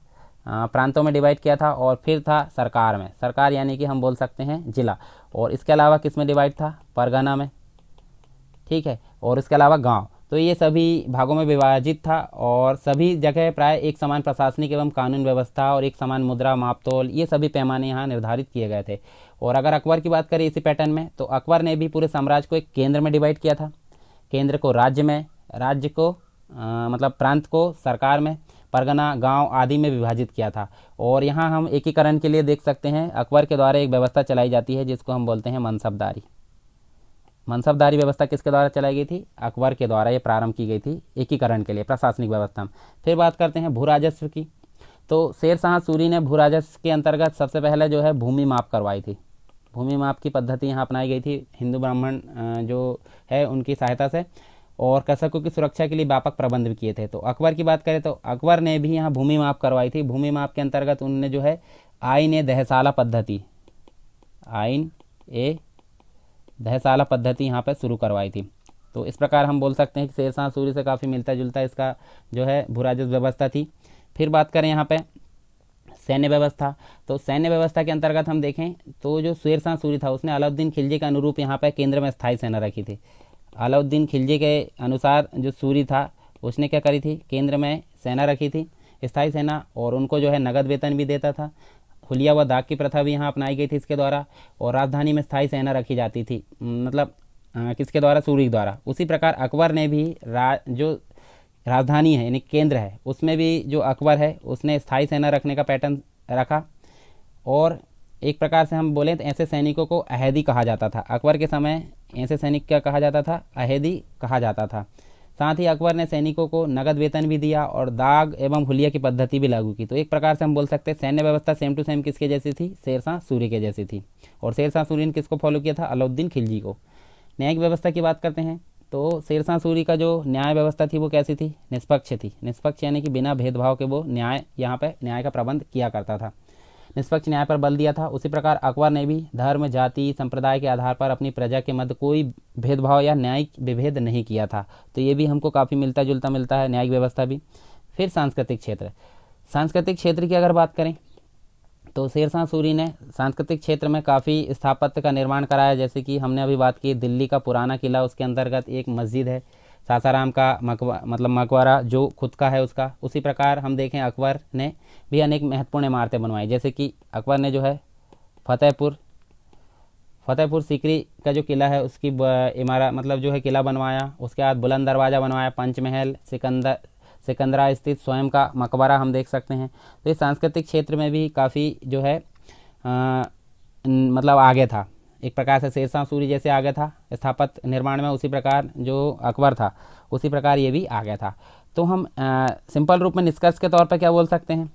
प्रांतों में डिवाइड किया था, और फिर था सरकार में। सरकार यानी कि हम बोल सकते हैं जिला, और इसके अलावा किस में डिवाइड था, परगना में, ठीक है, और इसके अलावा गांव। तो ये सभी भागों में विभाजित था और सभी जगह प्राय एक समान प्रशासनिक एवं कानून व्यवस्था और एक समान मुद्रा मापतोल ये सभी पैमाने यहाँ निर्धारित किए गए थे। और अगर अकबर की बात करें इसी पैटर्न में तो अकबर ने भी पूरे साम्राज्य को एक केंद्र में डिवाइड किया था, केंद्र को राज्य में, राज्य को मतलब प्रांत को सरकार में, परगना गांव आदि में विभाजित किया था। और यहाँ हम एकीकरण के लिए देख सकते हैं अकबर के द्वारा एक व्यवस्था चलाई जाती है जिसको हम बोलते हैं मनसबदारी। मनसबदारी व्यवस्था किसके द्वारा चलाई गई थी, अकबर के द्वारा ये प्रारंभ की गई थी एकीकरण के लिए प्रशासनिक व्यवस्था में। फिर बात करते हैं भू राजस्व की। तो शेरशाह सूरी ने भू राजस्व के अंतर्गत सबसे पहले जो है भूमि माप करवाई थी। भूमि माप की पद्धति यहाँ अपनाई गई थी हिंदू ब्राह्मण जो है उनकी सहायता से, और कृषकों की सुरक्षा के लिए व्यापक प्रबंध भी किए थे। तो अकबर की बात करें तो अकबर ने भी यहाँ भूमि माप करवाई थी। भूमि माप के अंतर्गत उन्होंने जो है आइन ए दहसाला पद्धति, आइन ए दहसाला पद्धति यहाँ पर शुरू करवाई थी। तो इस प्रकार हम बोल सकते हैं कि शेरशाह सूरी से काफ़ी मिलता जुलता इसका जो है भू राजस्व व्यवस्था थी। फिर बात करें यहाँ पे सैन्य व्यवस्था। तो सैन्य व्यवस्था के अंतर्गत हम देखें तो जो शेरशाह सूरी था उसने अलाउद्दीन खिलजी के अनुरूप यहाँ पे केंद्र में स्थायी सेना रखी थी। अलाउद्दीन खिलजी के अनुसार जो सूरी था उसने क्या करी थी, केंद्र में सेना रखी थी, स्थायी सेना, और उनको जो है नगद वेतन भी देता था। हुलिया व दाग की प्रथा भी यहाँ अपनाई गई थी इसके द्वारा, और राजधानी में स्थायी सेना रखी जाती थी, मतलब किसके द्वारा, सूरी के द्वारा। उसी प्रकार अकबर ने भी जो राजधानी है यानी केंद्र है उसमें भी जो अकबर है उसने स्थायी सेना रखने का पैटर्न रखा। और एक प्रकार से हम बोलें तो ऐसे सैनिकों को अहैदी कहा जाता था। अकबर के समय ऐसे सैनिक क्या कहा जाता था, अहैदी कहा जाता था। साथ ही अकबर ने सैनिकों को नगद वेतन भी दिया और दाग एवं हुलिया की पद्धति भी लागू की। तो एक प्रकार से हम बोल सकते हैं सैन्य व्यवस्था सेम टू सेम किसके जैसी थी, शेरशाह सूरी के जैसी थी। और शेरशाह सूरी ने किसको फॉलो किया था, अलाउद्दीन खिलजी को। न्यायिक व्यवस्था की बात करते हैं तो शेरशाह सूरी का जो न्याय व्यवस्था थी वो कैसी थी, निष्पक्ष थी। निष्पक्ष यानी कि बिना भेदभाव के वो न्याय यहाँ पे न्याय का प्रबंध किया करता था, निष्पक्ष न्याय पर बल दिया था। उसी प्रकार अकबर ने भी धर्म जाति संप्रदाय के आधार पर अपनी प्रजा के मध्य कोई भेदभाव या न्यायिक विभेद नहीं किया था। तो ये भी हमको काफ़ी मिलता जुलता मिलता है न्यायिक व्यवस्था भी। फिर सांस्कृतिक क्षेत्र, सांस्कृतिक क्षेत्र की अगर बात करें तो शेरशाह सूरी ने सांस्कृतिक क्षेत्र में काफ़ी स्थापत्य का निर्माण कराया। जैसे कि हमने अभी बात की दिल्ली का पुराना किला, उसके अंतर्गत एक मस्जिद है, सासाराम का मकबरा जो खुद का है उसका। उसी प्रकार हम देखें अकबर ने भी अनेक महत्वपूर्ण इमारतें बनवाई, जैसे कि अकबर ने जो है फतेहपुर सीकरी का जो किला है उसकी इमारत जो है किला बनवाया। उसके बाद बुलंद दरवाज़ा बनवाया, पंचमहल, सिकंदरा स्थित स्वयं का मकबरा हम देख सकते हैं। तो ये सांस्कृतिक क्षेत्र में भी काफ़ी जो है मतलब आगे था। एक प्रकार से शेरशाह सूरी जैसे आगे था स्थापत्य निर्माण में, उसी प्रकार जो अकबर था उसी प्रकार ये भी आ गया था। तो हम सिंपल रूप में निष्कर्ष के तौर पर क्या बोल सकते हैं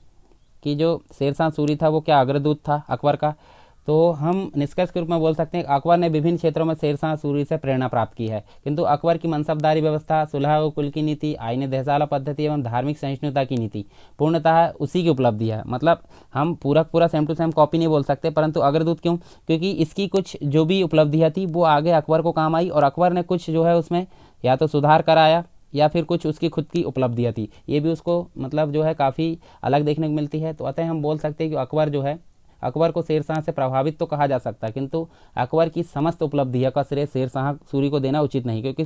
कि जो शेरशाह सूरी था वो क्या अग्रदूत था अकबर का। तो हम निष्कर्ष के रूप में बोल सकते हैं अकबर ने विभिन्न क्षेत्रों में शेरशाह सूरी से प्रेरणा प्राप्त की है, किंतु अकबर की मनसबदारी व्यवस्था, सुलह व कुल की नीति, आईन देहसाला पद्धति एवं धार्मिक सहिष्णुता की नीति पूर्णतः उसी की उपलब्धि है। मतलब हम पूरा सेम टू सेम कॉपी नहीं बोल सकते, परंतु अग्रदूत क्यों, क्योंकि इसकी कुछ जो भी उपलब्धियाँ थी वो आगे अकबर को काम आई, और अकबर ने कुछ जो है उसमें या तो सुधार कराया या फिर कुछ उसकी खुद की उपलब्धियाँ थी, ये भी उसको मतलब जो है काफ़ी अलग देखने को मिलती है। तो अतः हम बोल सकते हैं कि अकबर जो है, अकबर को शेरशाह से प्रभावित तो कहा जा सकता है, किंतु अकबर की समस्त उपलब्धियों का श्रेय शेरशाह सूरी को देना उचित नहीं, क्योंकि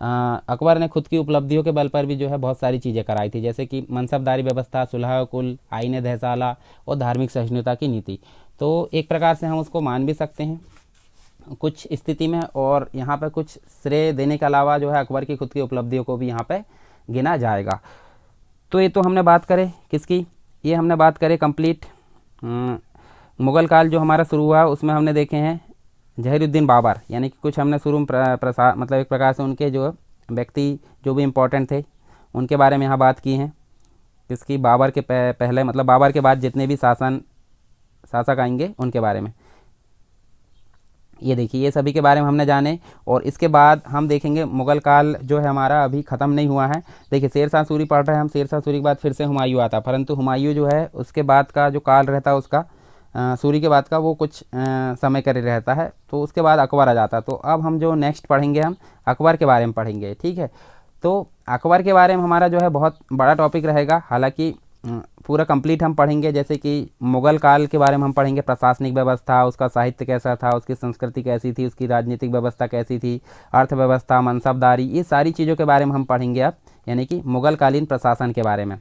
अकबर ने खुद की उपलब्धियों के बल पर भी जो है बहुत सारी चीज़ें कराई थी, जैसे कि मनसबदारी व्यवस्था, सुलह कुल, आईन देहसाला और धार्मिक सहिष्णुता की नीति। तो एक प्रकार से हम उसको मान भी सकते हैं कुछ स्थिति में, और यहाँ पर कुछ श्रेय देने के अलावा जो है अकबर की खुद की उपलब्धियों को भी यहाँ पे गिना जाएगा। तो ये तो हमने बात करे किसकी, ये हमने बात करे कंप्लीट मुग़ल काल जो हमारा शुरू हुआ उसमें हमने देखे हैं जहीरुद्दीन बाबर, यानी कि कुछ हमने शुरू में मतलब एक प्रकार से उनके जो व्यक्ति जो भी इम्पोर्टेंट थे उनके बारे में यहाँ बात की हैं। किसकी, बाबर के पहले मतलब बाबर के बाद जितने भी शासक आएंगे उनके बारे में। ये देखिए ये सभी के बारे में हमने जाने, और इसके बाद हम देखेंगे मुग़ल काल जो है हमारा अभी ख़त्म नहीं हुआ है। देखिए शेरशाह सूरी पढ़ रहे हैं हम, शेरशाह सूरी के बाद फिर से हुमायूं आता, परंतु हुमायूं जो है उसके बाद का जो काल रहता है उसका सूरी के बाद का वो कुछ समय कर रहता है, तो उसके बाद अकबर आ जाता है। तो अब हम जो नेक्स्ट पढ़ेंगे हम अकबर के बारे में पढ़ेंगे, ठीक है। तो अकबर के बारे में हमारा जो है बहुत बड़ा टॉपिक रहेगा, हालांकि पूरा कंप्लीट हम पढ़ेंगे। जैसे कि मुग़ल काल के बारे में हम पढ़ेंगे, प्रशासनिक व्यवस्था, उसका साहित्य कैसा था, उसकी संस्कृति कैसी थी, उसकी राजनीतिक व्यवस्था कैसी थी, अर्थव्यवस्था, मनसबदारी, ये सारी चीज़ों के बारे में हम पढ़ेंगे अब, यानी कि मुग़ल कालीन प्रशासन के बारे में।